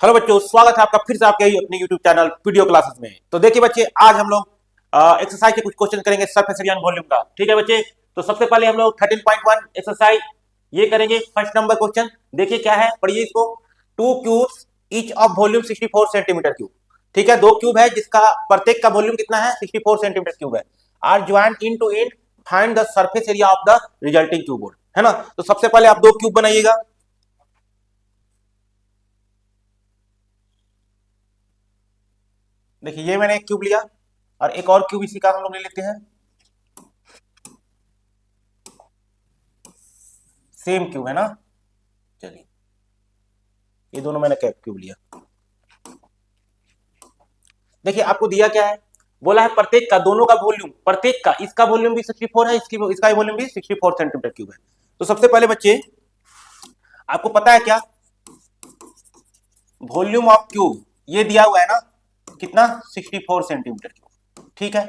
Hello बच्चों, स्वागत है आपका फिर से आपके ही अपने YouTube चैनल वीडियो क्लासेस में। तो देखिए बच्चे, आज हम लोग एक्सरसाइज के कुछ क्वेश्चन करेंगे सरफेस एरिया एंड वॉल्यूम का। ठीक है बच्चे, तो सबसे पहले हम लोग 13.1 एक्सरसाइज ये करेंगे। फर्स्ट नंबर क्वेश्चन देखिए क्या है, पढ़िए इसको। To cubes each of volume 64 centimetre cube. ठीक है, दो क्यूब है जिसका प्रत्येक का वॉल्यूम कितना है, 64 सेंटीमीटर क्यूब है। Are joined end to end, find the surface area of the resulting cube, है ना। तो सबसे पहले आप दो क्यूब बनाइएगा। देखिए ये मैंने एक क्यूब लिया और एक और क्यूब इसी का हम लोग ले लेते हैं। सेम क्यूब है ना। चलिए ये दोनों मैंने कैप क्यूब लिया। देखिए आपको दिया क्या है, बोला है प्रत्येक का, दोनों का वॉल्यूम, प्रत्येक का, इसका वॉल्यूम भी 64 है, इसका वॉल्यूम भी 64 सेंटीमीटर क्यूब है। तो सबसे पहले बच्चे आपको पता है क्या, वॉल्यूम ऑफ क्यूब ये दिया हुआ है ना, कितना, 64 सेंटीमीटर क्यूब। ठीक है,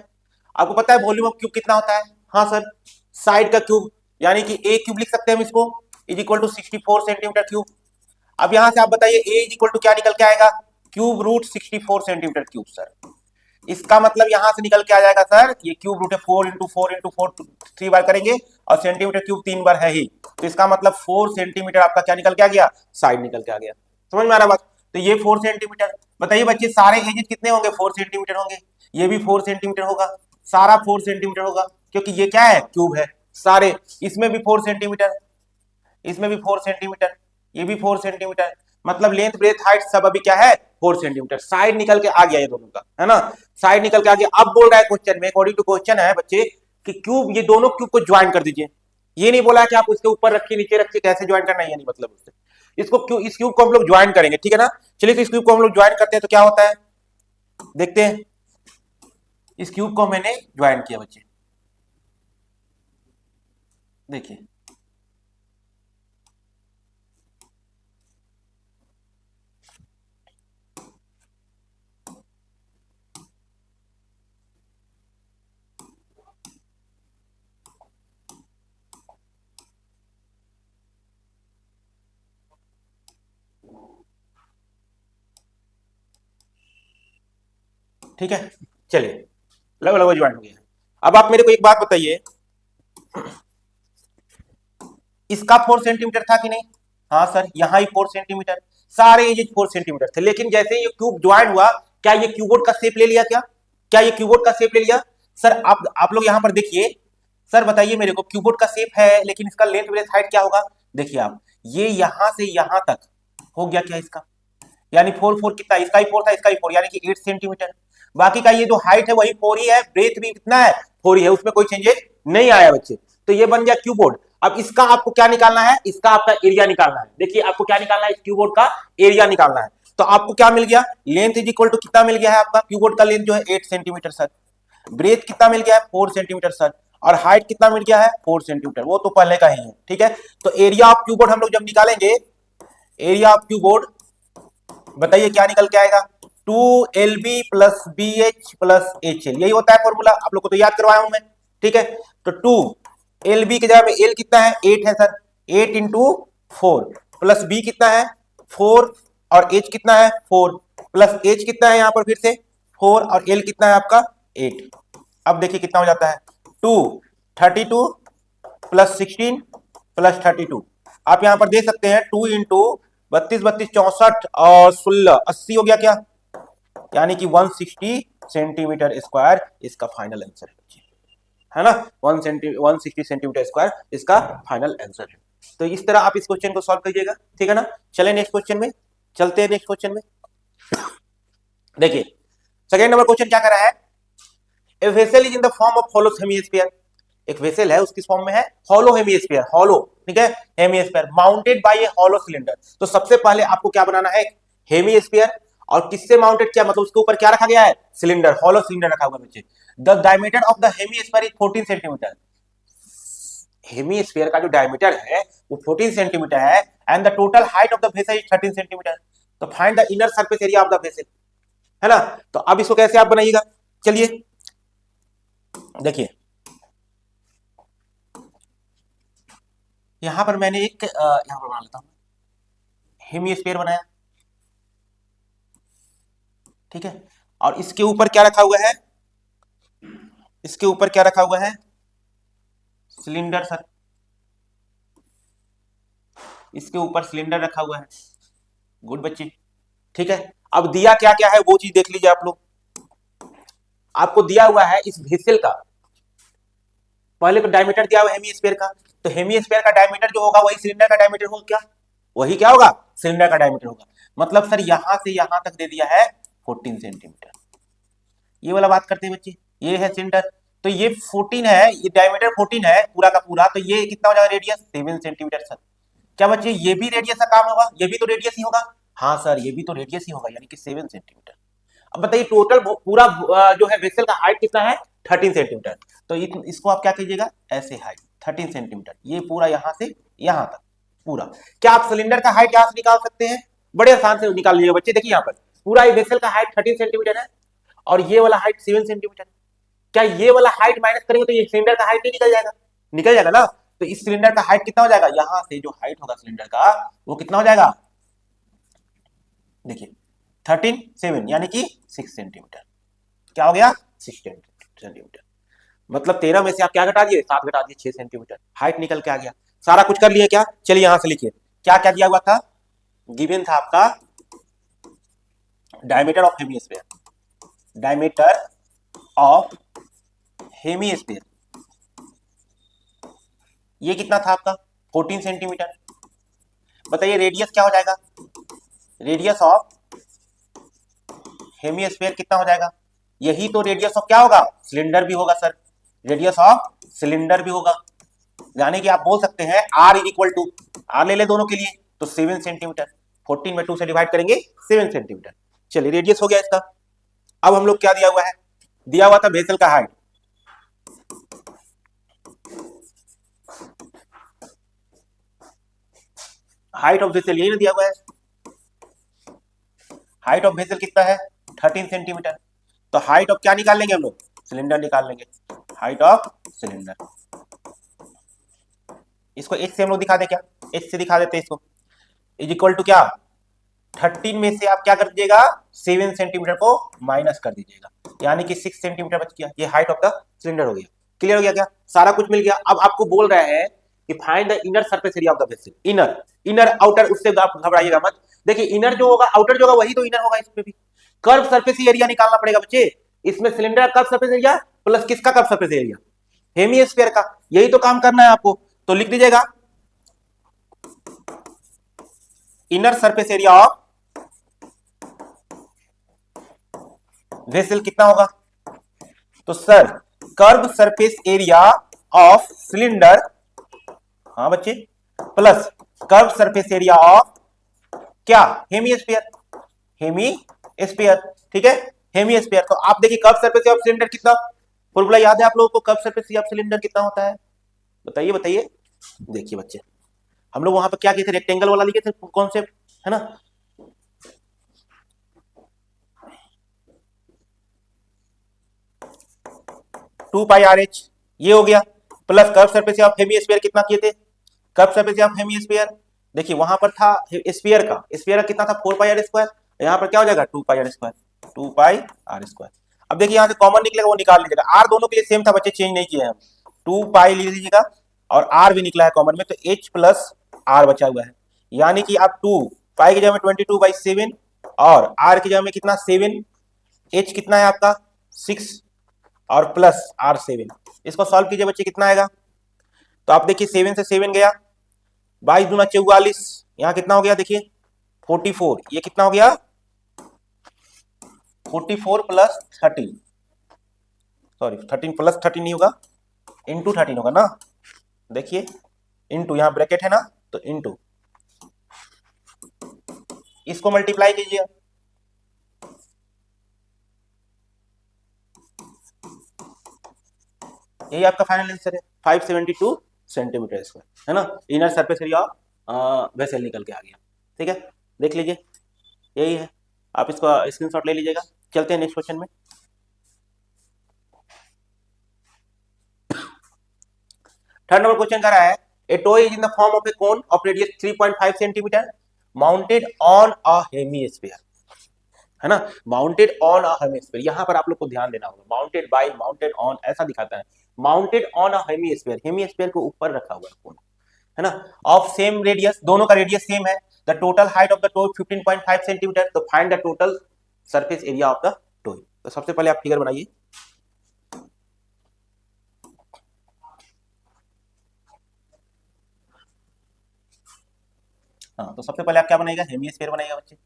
आपको पता है वॉल्यूम ऑफ क्यूब कितना होता है। हाँ सर, साइड का क्यूब, यानी कि ए क्यूब लिख सकते हैं हम इसको, is equal to 64 centimetre cube. अब यहां से आप बताइए ए इज इक्वल टू क्या निकल के आएगा, cube root 64 centimetre cube. Sir इसका मतलब यहां से निकल के आ जाएगा सर, ये क्यूब रूट है 4 इंटू 4 इंटू 4, 3 बार करेंगे और सेंटीमीटर क्यूब 3 बार है ही, तो इसका मतलब 4 सेंटीमीटर आपका क्या निकल के आ गया, साइड निकल के आ गया। समझ में आ रहा बात। तो ये 4 सेंटीमीटर, बताइए बच्चे सारे एजेस कितने होंगे, 4 सेंटीमीटर होंगे। ये भी 4 सेंटीमीटर होगा, सारा 4 सेंटीमीटर होगा, क्योंकि ये क्या है, क्यूब है सारे। इसमें भी 4 सेंटीमीटर, इसमें भी 4 सेंटीमीटर, ये भी 4 सेंटीमीटर, मतलब लेंथ ब्रेथ हाइट सब अभी क्या है, 4 सेंटीमीटर। साइड निकल के आ गया ये दोनों का, है ना, साइड निकल के आ गया। अब बोल रहा है क्वेश्चन में, अकॉर्डिंग टू क्वेश्चन है बच्चे, कि क्यूब, ये दोनों क्यूब को ज्वाइन कर दीजिए। ये नहीं बोला कि आप उसके ऊपर रखिए नीचे रखिए, कैसे ज्वाइन करना है, ये नहीं मतलब उससे। इसको क्यूब, इस क्यूब को हम लोग ज्वाइन करेंगे, ठीक है ना। चलिए तो इस क्यूब को हम लोग ज्वाइन करते हैं तो क्या होता है, देखते हैं। इस क्यूब को मैंने ज्वाइन किया बच्चे, देखिए ठीक है। चलिए लगभग लगभग ज्वाइन हो गया। अब आप मेरे को एक बात बताइए, इसका 4 सेंटीमीटर था कि नहीं। हाँ सर, यहाँ ही 4 सेंटीमीटर, सारे एजेस 4 सेंटीमीटर थे। लेकिन जैसे ये क्यूब ज्वाइन हुआ, क्या ये क्यूबोर्ड का शेप ले लिया, क्या ये क्यूबोर्ड का शेप ले लिया। सर आप लोग यहाँ पर देखिए, सर बताइए मेरे को, क्यूबोर्ड का शेप है लेकिन इसका लेंथ ब्रेथ हाइट क्या होगा। देखिए आप, ये यहां से यहां तक हो गया क्या इसका, यानी 4 4 कितना, इसका ही 4 था, इसका ही 4, यानी कि 8 सेंटीमीटर। बाकी का ये जो हाइट है वही 4 ही है, ब्रेथ भी कितना है, 4 ही है, उसमें कोई चेंजेस नहीं आया बच्चे। तो ये बन गया क्यूबोर्ड। अब इसका आपको क्या निकालना है, इसका आपका एरिया निकालना है। देखिए आपको क्या निकालना है, इस क्यूबोर्ड का एरिया निकालना है। तो आपको क्या मिल गया, लेंथ इज इक्वल टू कितना मिल गया है आपका, क्यूबोर्ड का लेंथ जो है 8 सेंटीमीटर सर, ब्रेथ कितना मिल गया है 4 सेंटीमीटर सर, और हाइट कितना मिल गया है 4 सेंटीमीटर, वो तो पहले का ही है। ठीक है, तो एरिया ऑफ क्यूबोर्ड हम लोग जब निकालेंगे, एरिया ऑफ क्यूबोर्ड बताइए क्या निकल के आएगा, 2LB plus BH plus HL, यही होता है फॉर्मूला, आप लोग को तो याद करवाया हूं मैं। ठीक है, तो 2LB की जगह में L कितना है, 8 है सर, 8 इंटू 4, प्लस B कितना है 4, और H कितना है 4, प्लस H कितना है यहाँ पर फिर से 4, और L कितना है आपका 8। अब देखिए कितना हो जाता है, 32 प्लस 16 प्लस 32। आप यहां पर देख सकते हैं 2 इंटू 32 32 64 और 16 80 हो गया क्या, यानी कि 160 सेंटीमीटर स्क्वायर इसका फाइनल आंसर है ना। 160 सेंटीमीटर स्क्वायर इसका फाइनल आंसर है। तो इस तरह आप इस क्वेश्चन को सॉल्व करिएगा, ठीक है ना। चले नेक्स्ट क्वेश्चन में, चलते हैं नेक्स्ट क्वेश्चन में। देखिए सेकेंड नंबर क्वेश्चन क्या कर रहा है, a vessel is in the form of hollow hemisphere. एक वेसल है, उसकी फॉर्म में है हॉलो हेमिस्फीयर, हॉलो, ठीक है, हेमिस्फीयर माउंटेड बाय ए हॉलो सिलेंडर। तो सबसे पहले आपको क्या बनाना है, हेमिस्फीयर, और किससे माउंटेड, क्या मतलब उसके ऊपर क्या रखा गया है, सिलेंडर, हॉलो सिलेंडर रखा हुआ है बच्चे। The diameter of the hemisphere is 14 centimetre. Hemisphere का जो डायमीटर है वो 14 सेंटीमीटर है, and the total height of the vessel is 13 centimetre. तो find the inner surface area of the vessel, है ना। तो अब इसको कैसे आप बनाइएगा, चलिए देखिए, यहां पर मैंने एक यहां पर बना लेता हूं, हेमिस्फीयर बनाया, ठीक है। और इसके ऊपर क्या रखा हुआ है, इसके ऊपर क्या रखा हुआ है, सिलेंडर सर, इसके ऊपर सिलेंडर रखा हुआ है। गुड बच्चे, ठीक है। अब दिया क्या क्या है वो चीज देख लीजिए आप लोग। आपको दिया हुआ है इस वेसल का, पहले तो डायमीटर दिया हुआ है हेमी का, तो हेमी का डायमीटर जो होगा वही सिलेंडर का डायमीटर होगा क्या, वही क्या होगा, सिलेंडर का डायमीटर होगा। मतलब सर यहां से यहां तक दे दिया है 14 सेंटीमीटर। ये वाला बात करते हैं बच्चे, ये है सिलेंडर, तो ये 14 है, ये डायमीटर 14 है पूरा का पूरा, तो ये कितना हो जाएगा रेडियस 7 सेंटीमीटर सर। क्या बच्चे ये भी रेडियस का काम होगा, ये भी तो रेडियस ही होगा, हाँ सर ये भी तो रेडियस ही होगा, यानी कि 7 सेंटीमीटर। अब बताइए टोटल पूरा जो है वेसल का हाइट कितना है, 13 सेंटीमीटर। तो इसको आप क्या कीजिएगा, ऐसे हाइट 13 सेंटीमीटर, ये पूरा यहां से यहां तक पूरा। क्या आप सिलेंडर का हाइट यहां से निकाल सकते हैं, बड़े आसान से निकाल लीजिएगा बच्चे। देखिए यहाँ पर पूरा ये वेसल का हाइट 13 सेंटीमीटर है और ये वाला हाइट 7 सेंटीमीटर। क्या ये वाला हाइट माइनस करेंगे तो ये सिलेंडर का हाइट नहीं निकल जाएगा, निकल जाएगा ना। तो इस सिलेंडर का हाइट कितना हो जाएगा, यहां से जो हाइट होगा सिलेंडर का वो कितना हो जाएगा, देखिए 13 7 यानी कि 6 सेंटीमीटर। क्या हो गया, 6 सेंटीमीटर। मतलब 13 में से आप क्या घटा दिए, 7 घटा दिए, 6 सेंटीमीटर हाइट निकल के आ गया। सारा कुछ कर लिए क्या, चलिए यहां से लिखिए क्या क्या दिया हुआ था, गिवन था आपका diameter of hemisphere, diameter of hemisphere ये कितना था आपका 14 सेंटीमीटर। बताइए रेडियस क्या हो जाएगा, रेडियस ऑफ हेमिस्फीयर कितना हो जाएगा, यही तो रेडियस ऑफ क्या होगा, सिलेंडर भी होगा सर, रेडियस ऑफ सिलेंडर भी होगा। यानी कि आप बोल सकते हैं r is equal to, r ले ले दोनों के लिए तो 7 सेंटीमीटर, 14 में 2 से डिवाइड करेंगे 7 सेंटीमीटर। चलिए रेडियस हो गया इसका। अब हम लोग क्या दिया हुआ है, दिया हुआ था वेसल का हाइट, हाइट ऑफ वेसल यही ना दिया हुआ है, हाइट ऑफ वेसल कितना है 13 सेंटीमीटर। तो हाइट ऑफ क्या निकाल लेंगे हम लोग, सिलेंडर निकाल लेंगे, हाइट ऑफ सिलेंडर। इसको एच से हम लोग दिखा दे क्या, एच से दिखा देते हैं इसको, इज इक्वल टू क्या 13 में से आप क्या कर दीजिएगा 7 सेंटीमीटर को माइनस कर दीजिएगा, यानी कि 6 सेंटीमीटर बच गया, ये हाइट ऑफ द सिलेंडर हो गया। क्लियर हो गया क्या, सारा कुछ मिल गया। अब आपको बोल रहा है कि find the inner surface area of the vessel, inner inner outer उससे आप घबराइएगा मत, देखिए इनर जो होगा आउटर जो होगा वही तो इनर होगा, इसमें भी कर्व सरफेस एरिया निकालना पड़ेगा बच्चे। इसमें सिलेंडर का कर्व सरफेस एरिया प्लस किसका कर्व सरफेस एरिया, हेमिस्फीयर का, यही तो काम करना है आपको। तो लिख दीजिएगा inner surface area of vessel कितना होगा, तो sir curve surface area of cylinder, हाँ बच्चे, plus curve surface area of क्या, हेमिस्फीयर, हेमिस्फीयर, ठीक है, हेमिस्फीयर। तो आप देखिए कर्व सरफेस ऑफ सिलेंडर कितना, फॉर्मूला याद है आप लोगों को, कर्व सरफेस ऑफ सिलेंडर कितना होता है, बताइए बताइए। देखिए बच्चे हम लोग वहां पर क्या किए थे, रेक्टेंगल वाला लिखे थे कॉन्सेप्ट, है ना। 2 पाई आर एच ये हो गया, plus curve surface of hemisphere कितना किए थे, कर्व सरफेस ऑफ हेमिस्फीयर देखिए वहां पर था स्फीयर का, स्फीयर का कितना था 4 पाई आर स्क्वायर, यहाँ पर क्या हो जाएगा 2 pi are square, 2 pi are square. अब देखिए यहाँ से कॉमन निकलेगा वो निकाल लीजिएगा, आर दोनों के लिए सेम था बच्चे, चेंज नहीं किए हम, 2 पाई ले लीजिएगा और आर भी निकला है कॉमन में, तो एच प्लस आर बचा हुआ है, यानी कि आप 2 पाई की जगह में 22/7 और आर की जगह में कितना 7, एच कितना है आपका 6 और प्लस आर 7, इसको सॉल्व कीजिए बच्चे कितना आएगा, तो आप देखिए 7 से 7 गया, 22 दूना 44, यहाँ कितना हो गया देखिए 44, ये कितना हो गया 44 प्लस 13, सॉरी 13 प्लस 13 नहीं होगा, इंटू 13 होगा ना, देखिए इंटू, यहाँ ब्रैकेट है ना तो इंटू, इसको मल्टीप्लाई कीजिए, यही आपका फाइनल आंसर है 572 सेंटीमीटर स्क्वायर, है ना, इनर सरफेस एरिया वेसल निकल के आ गया। ठीक है देख लीजिए यही है, आप इसको स्क्रीनशॉट ले लीजिएगा। चलते हैं नेक्स्ट क्वेश्चन में। थर्ड नंबर क्वेश्चन कर रहा है ए toy is in the form of A cone of radius 3.5 centimetre mounted on a hemisphere. है ना, माउंटेड ऑन अ हेमिस्फीयर, यहां पर आप लोग को ध्यान देना होगा, माउंटेड बाय, माउंटेड ऑन ऐसा दिखाता है, mounted on a hemisphere, hemisphere को ऊपर रखा हुआ है कोन, है ना, ऑफ सेम रेडियस, दोनों का रेडियस सेम है, the total height of the toy 15.5 centimetre, तो find the total surface area of the toy. तो सबसे पहले आप फिगर बनाइए, हाँ, तो सबसे पहले आप क्या बनाएगा, हेमिस्फीयर बनाएगा बच्चे,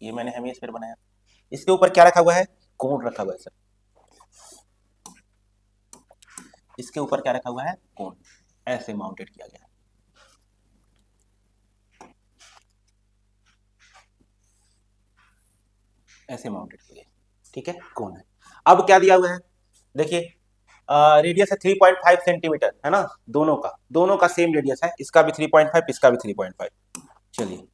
ये मैंने हेमिस्फीयर बनाया, इसके ऊपर क्या रखा हुआ है, कोन रखा हुआ है सर, इसके ऊपर क्या रखा हुआ है, कोन, ऐसे माउंटेड किया गया है, ऐसे माउंटेड किया गया, ठीक है, कोन है। अब क्या दिया हुआ है, देखिए रेडियस है 3.5 सेंटीमीटर, है ना, दोनों का सेम रेडियस है, इसका भी 3.5, इसका भी 3.5, चलिए,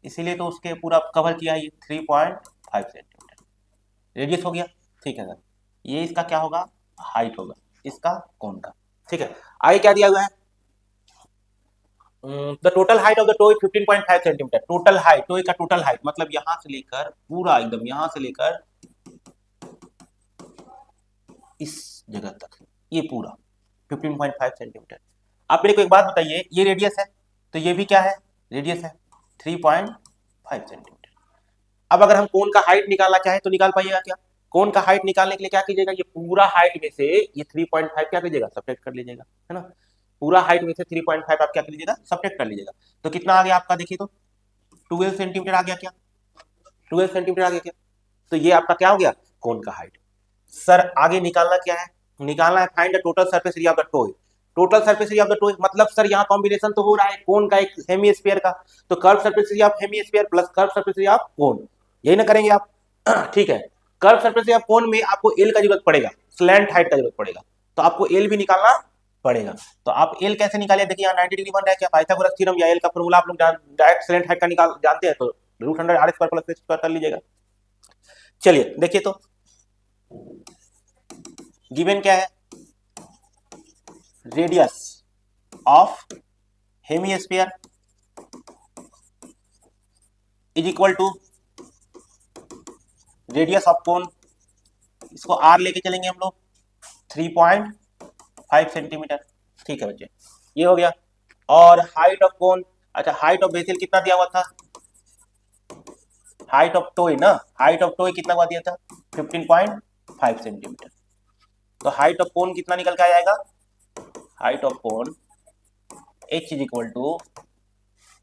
इसीलिए तो उसके पूरा कवर किया है, ये 3.5 सेंटीमीटर रेडियस हो गया, ठीक है सर, ये इसका क्या होगा, हाइट होगा, इसका कोन का, ठीक है। आगे क्या दिया हुआ है, the total height of the toy 15.5 centimetre, total height, toy का टोटल हाइट मतलब यहां से लेकर पूरा एकदम यहां से लेकर इस जगह तक, ये पूरा 15.5 सेंटीमीटर। आप मेरे को एक बात बताइए, ये रेडियस है, तो ये भी क्या है, रेडियस है 3.5 सेंटीमीटर। अब अगर हम कोन का हाइट निकालना चाहें तो निकाल पाइएगा क्या, कोन का हाइट निकालने के लिए क्या कीजिएगा, ये पूरा हाइट में से ये 3.5 क्या कीजिएगा, सब्ट्रैक्ट कर लीजिएगा, है ना, पूरा हाइट में से 3.5 आप क्या कर लीजिएगा, सब्ट्रैक्ट कर लीजिएगा, तो कितना आ गया आपका, देखिए तो 12 सेंटीमीटर आ गया क्या, 12 सेंटीमीटर आ गया क्या, तो ये आपका क्या हो गया, कोन का हाइट। सर आगे निकालना क्या है, निकालना है find the total surface area of the toy, total surface area of the toy मतलब सर यहाँ कॉम्बिनेशन तो हो रहा है कोन का एक हेमिस्फीयर का, तो curve surface area of hemisphere plus curve surface area of कोन, यही ना करेंगे आप ठीक है, कर्व सरफेस एरिया ऑफ कोन में आपको एल का जरूरत पड़ेगा, स्लैंट हाइट का जरूरत पड़ेगा, तो आपको एल भी निकालना पड़ेगा, तो आप एल कैसे निकालिए, देखिए यहाँ 90 डिग्री बन रहा है क्या, पाइथागोरस थ्योरम या एल का फॉर्मूला आप लोग डायरेक्ट स्लैंट हाइट का निकाल जानते हैं, तो √100 r² + h² कर लीजिएगा। चलिए देखिए तो गिवन क्या है, radius of hemisphere is equal to radius of cone, इसको r लेके चलेंगे हम लोग 3.5 सेंटीमीटर, ठीक है बच्चे, ये हो गया। और हाइट ऑफ कोन, अच्छा हाइट ऑफ बेसिल कितना दिया हुआ था, हाइट ऑफ टॉय ना, हाइट ऑफ टॉय कितना हुआ दिया था 15.5 सेंटीमीटर, तो हाइट ऑफ कोन कितना निकल के आ जाएगा, height of cone h is equal to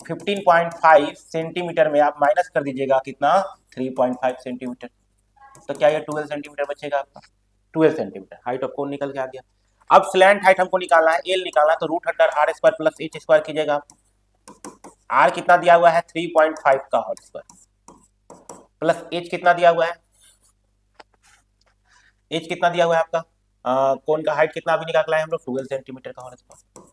15.5 centimetre में आप माइनस कर दीजिएगा कितना 3.5 सेंटीमीटर, तो क्या ये 12 सेंटीमीटर बचेगा आपका, 12 सेंटीमीटर हाइट ऑफ कोन निकल के आ गया। अब स्लैंट हाइट हमको निकालना है, एल निकालना है, तो √100 r² + h² कीजिएगा, r कितना दिया हुआ है 3.5 का होल स्क्वायर प्लस h कितना दिया हुआ है, h कितना दिया हुआ है आपका, कोन का हाइट कितना अभी निकाला है हम लोग 12 सेंटीमीटर का होल स्क्वायर,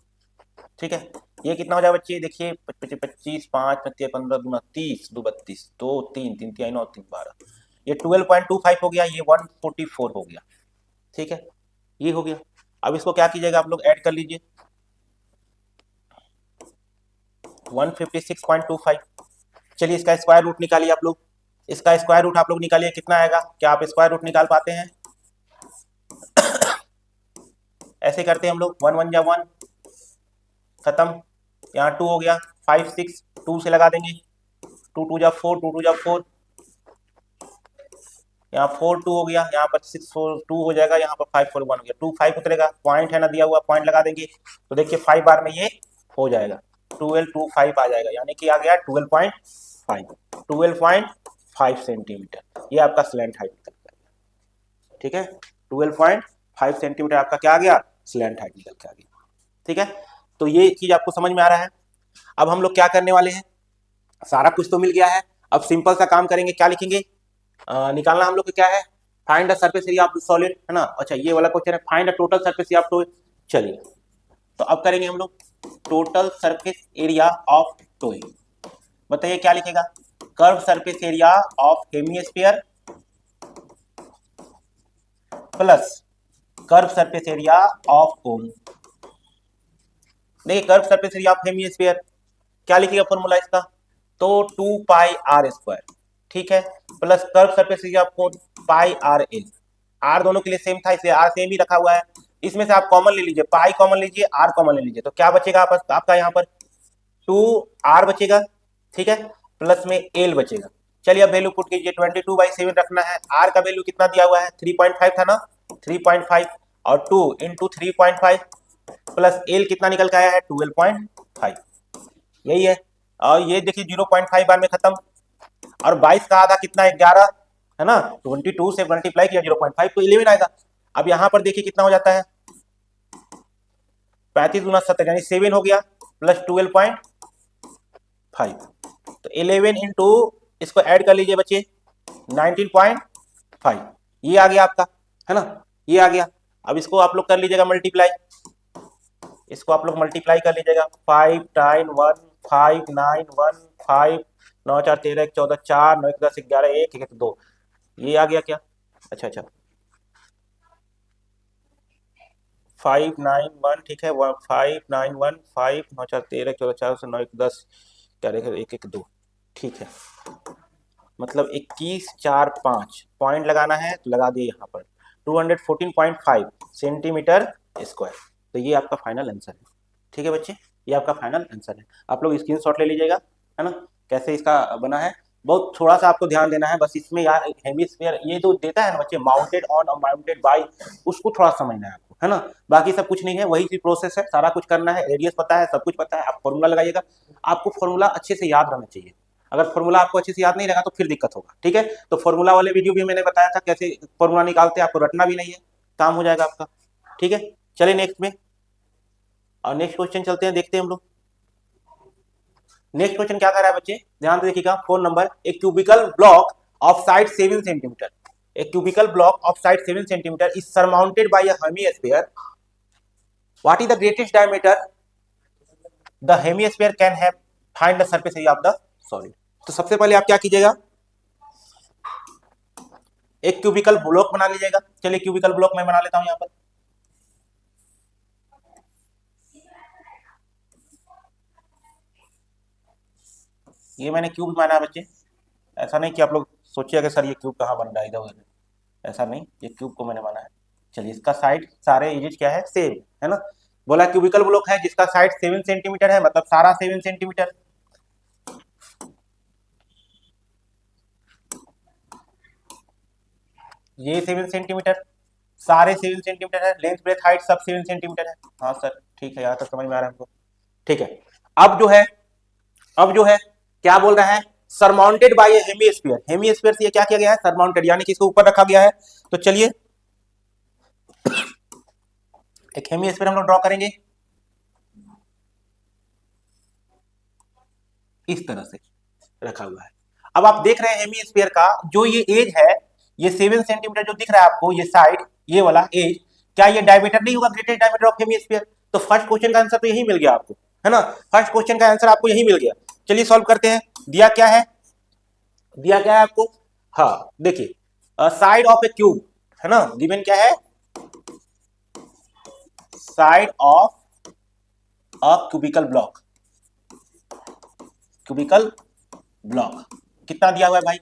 ठीक है, ये कितना हो जाए बच्चे, देखिए 25 5 25 15 दूना 30 2 32 2 3 3 3 9 3 12, ये 12.25 हो गया, ये 144 हो गया, ठीक है, ये हो गया। अब इसको क्या कीजिएगा आप लोग ऐड कर लीजिए 156.25, चलिए इसका स्क्वायर रूट निकालिए आप लोग, इसका स्क्वायर रूट आप लोग निकालिए कितना आएगा, क्या आप स्क्वायर रूट निकाल पाते हैं ऐसे करते हैं हम लोग, 1 1 जा 1 खत्म, यहाँ 2 हो गया 5 6 2 से लगा देंगे, 2 2 जा 4 2 2 जा 4, यहाँ 4 2 हो गया, यहाँ पर 6 4 2 हो जाएगा, यहाँ पर 5 4 1 हो गया, 2 5 उतरेगा, पॉइंट है ना दिया हुआ, पॉइंट लगा देंगे, तो देखिए 5 बार में ये हो जाएगा 12 2 5 आ जाएगा, यानी कि आ गया 12.5 सेंटीमीटर, ये आपका स्लैंट हाइट निकल के आ गया, ठीक है, 12.5 सेंटीमीटर आपका क्या आ गया, स्लैंट हाइट निकल के आ गया, ठीक है, तो ये चीज आपको समझ में आ रहा है। अब हम लोग क्या करने वाले हैं, सारा कुछ तो मिल गया है, अब सिंपल सा काम करेंगे, क्या लिखेंगे, निकालना हम लोग को क्या है, find the surface area of the solid, है ना, अच्छा ये वाला क्वेश्चन है, find the total surface area of toy, चलिए तो अब करेंगे हम लोग total surface area of toy, बताइए क्या लिखेगा, curve surface area of hemisphere plus curve surface area of cone, देखिए curve surface area of hemisphere क्या लिखिएगा फॉर्मूला इसका, तो 2πr², ठीक है, प्लस कर्व सरफेस एरिया आपको πrl, आर दोनों के लिए सेम था इसलिए आर सेम ही रखा हुआ है। इसमें से आप कॉमन ले लीजिए, पाई कॉमन लीजिए, आर कॉमन ले लीजिए, तो क्या बचेगा आपका यहाँ पर 2r बचेगा, ठीक है, प्लस में एल बचेगा। चलिए अब वैल्यू पुट कीजिए, 22/7 रखना है, आर का वैल्यू कितना दिया हुआ है 3.5 था ना, 3.5 और 2 इंटू 3.5 प्लस एल कितना निकल के आया है 12.5, यही है। और ये देखिए 0.5 बार में खत्म, और 22 का आधा कितना 11 है ना, 22 से मल्टीप्लाई किया 0.5 तो 11 आएगा। अब यहां पर देखिए कितना हो जाता है 35 गुना 70 यानी 7 हो गया प्लस 12.5, तो 11 इंटू इसको ऐड कर लीजिए बच्चे 19.5, ये आ गया आपका, है ना, ये आ गया। अब इसको आप लोग कर लीजिएगा मल्टीप्लाई, इसको आप लोग मल्टीप्लाई कर लीजिएगा, 5 9 1 5 9 1 5 9 4 13 14 4 9 10 11 1 1 2, ये आ गया क्या, अच्छा 5 9 1, ठीक है, 5 9 1 5 9 4 13 14 4 से 9 1 10 11 1 1 2, ठीक है, मतलब 21 4 5 पॉइंट लगाना है तो लगा दिए यहाँ पर 214.5 सेंटीमीटर स्क्वायर, तो ये आपका फाइनल आंसर है, ठीक है बच्चे, ये आपका फाइनल आंसर है। आप लोग स्क्रीनशॉट ले लीजिएगा, है ना, कैसे इसका बना है, बहुत थोड़ा सा आपको ध्यान देना है बस इसमें यार, हेमिस्फीयर ये जो देता है ना बच्चे, माउंटेड ऑन और माउंटेड बाय, उसको थोड़ा समझना है आपको, है ना, बाकी सब कुछ नहीं है, वही चीज प्रोसेस है, सारा कुछ करना है, रेडियस पता है, सब कुछ पता है, आप फॉर्मूला लगाइएगा, आपको फॉर्मूला अच्छे से याद रहना चाहिए, अगर फॉर्मूला आपको अच्छे से याद नहीं रहेगा तो फिर दिक्कत होगा, ठीक है, तो फॉर्मूला वाले वीडियो भी मैंने बताया था कैसे फॉर्मूला निकालते हैं, आपको रटना भी नहीं है, काम हो जाएगा आपका, ठीक है। चलिए नेक्स्ट में, और नेक्स्ट क्वेश्चन चलते हैं, देखते हैं हम लोग नेक्स्ट क्वेश्चन क्या कर रहा है बच्चे, ध्यान से देखिएगा, 4 नंबर, एक cubical block of side 7 centimetre, एक cubical block of side 7 centimetre is surmounted by a hemisphere, what is the greatest diameter the hemisphere can have, find the surface area of the solid. तो सबसे पहले आप क्या कीजिएगा, एक cubical block बना लीजिएगा, चलिए क्यूबिकल ब्लॉक मैं बना लेता हूं यहां पर, ये मैंने क्यूब माना है बच्चे, ऐसा नहीं कि आप लोग सोचिएगा सर ये क्यूब कहाँ बन रहा है इधर उधर, ऐसा नहीं, ये क्यूब को मैंने माना है। चलिए इसका साइड सारे एजेस क्या है सेम है ना, बोला क्यूबिकल ब्लॉक है जिसका साइड 7 सेंटीमीटर है, मतलब सारा 7 सेंटीमीटर, ये 7 सेंटीमीटर, सारे 7 सेंटीमीटर है, लेंथ ब्रेथ हाइट सब 7 सेंटीमीटर है, हाँ सर ठीक है, यहाँ तक समझ में आ रहा है हमको, ठीक है। अब जो है क्या बोल रहा है, सरमाउंटेड बाय ए हेमिस्फीयर, हेमिस्फीयर से ये क्या किया गया है सरमाउंटेड, यानी कि इसको ऊपर रखा गया है, तो चलिए एक हेमिस्फीयर हम लोग ड्रॉ करेंगे इस तरह से रखा हुआ है। अब आप देख रहे हैं हेमिस्फीयर का जो ये एज है, ये 7 सेंटीमीटर जो दिख रहा है आपको, ये साइड ये वाला एज, क्या ये डायमीटर नहीं होगा, ग्रेटेस्ट डायमीटर ऑफ हेमिस्फीयर, तो फर्स्ट क्वेश्चन का आंसर तो यही मिल गया आपको, है ना, फर्स्ट क्वेश्चन का आंसर आपको यही मिल गया। चलिए सॉल्व करते हैं, दिया क्या है आपको, हाँ देखिए साइड ऑफ ए क्यूब, है ना, गिवन क्या है, side of a cubical block, cubical block कितना दिया हुआ है भाई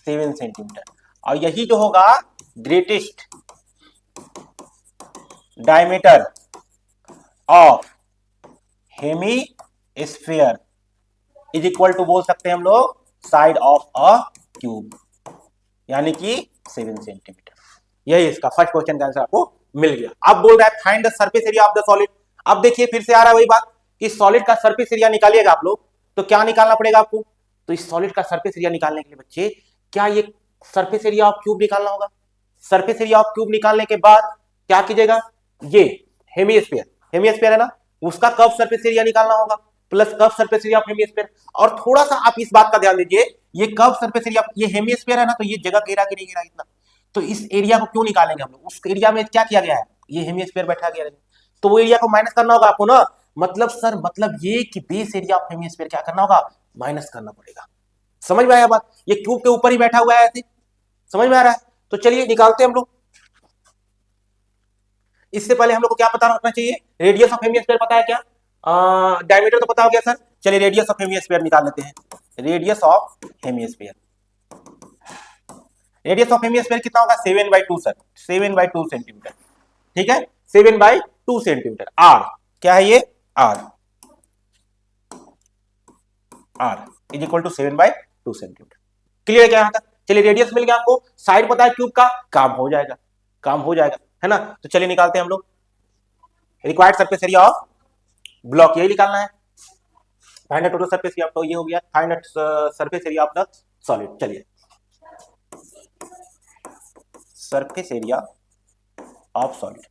7 सेंटीमीटर, और यही जो होगा greatest diameter of hemisphere is equal to बोल सकते हैं हम लोग साइड ऑफ अ क्यूब, यानी कि 7 सेंटीमीटर, यही इसका फर्स्ट क्वेश्चन का आंसर आपको मिल गया। अब बोल रहा है find the surface area of the solid, अब देखिए फिर से आ रहा है वही बात कि सॉलिड का सरफेस एरिया निकालिएगा आप लोग, तो क्या निकालना पड़ेगा आपको, तो इस सॉलिड का सरफेस एरिया निकालने के लिए बच्चे क्या ये सरफेस एरिया ऑफ क्यूब निकालना होगा, सरफेस एरिया ऑफ क्यूब निकालने के बाद क्या कीजिएगा, ये हेमिस्फीयर है ना, उसका कर्व सरफेस एरिया निकालना होगा, plus curve surface area of hemisphere, और थोड़ा सा आप इस बात का ध्यान दीजिए, ये कर्व सरफेस एरिया, ये हेमिस्फीयर है ना, तो ये जगह घेरा कि नहीं घेरा इतना, तो इस एरिया को क्यों निकालेंगे हम लोग, उस एरिया में क्या किया गया है, ये हेमिस्फीयर बैठा गया है, तो वो एरिया को माइनस करना होगा आपको ना, मतलब सर मतलब ये कि बेस एरिया ऑफ हेमिस्फीयर क्या करना होगा, माइनस करना पड़ेगा, समझ में आया बात, ये क्यूब के ऊपर ही बैठा हुआ है ऐसे, समझ में आ रहा है, तो चलिए निकालते हैं हम लोग। इससे पहले हम लोग को क्या पता रखना चाहिए, रेडियस ऑफ हेमिस्फीयर पता है क्या, डायमीटर तो पता हो गया सर। चलिए रेडियस ऑफ हेमिस्फीयर निकाल लेते हैं। Radius of hemisphere, radius of hemisphere कितना होगा? 7/2 सर, 7/2 सेंटीमीटर। ठीक है, 7/2 सेंटीमीटर। आर क्या है ये? R, r is equal to 7/2 centimetre. Clear है क्या यहां तक? चलिए रेडियस मिल गया आपको, साइड पता है क्यूब का, काम हो जाएगा, काम हो जाएगा, है ना। तो चलिए निकालते हैं हम लोग। Required surface area of block यही निकालना है। फाइंड टोटल सरफेस एरिया, तो ये हो गया find surface area of the solid. चलिए सरफेस एरिया ऑफ सॉलिड,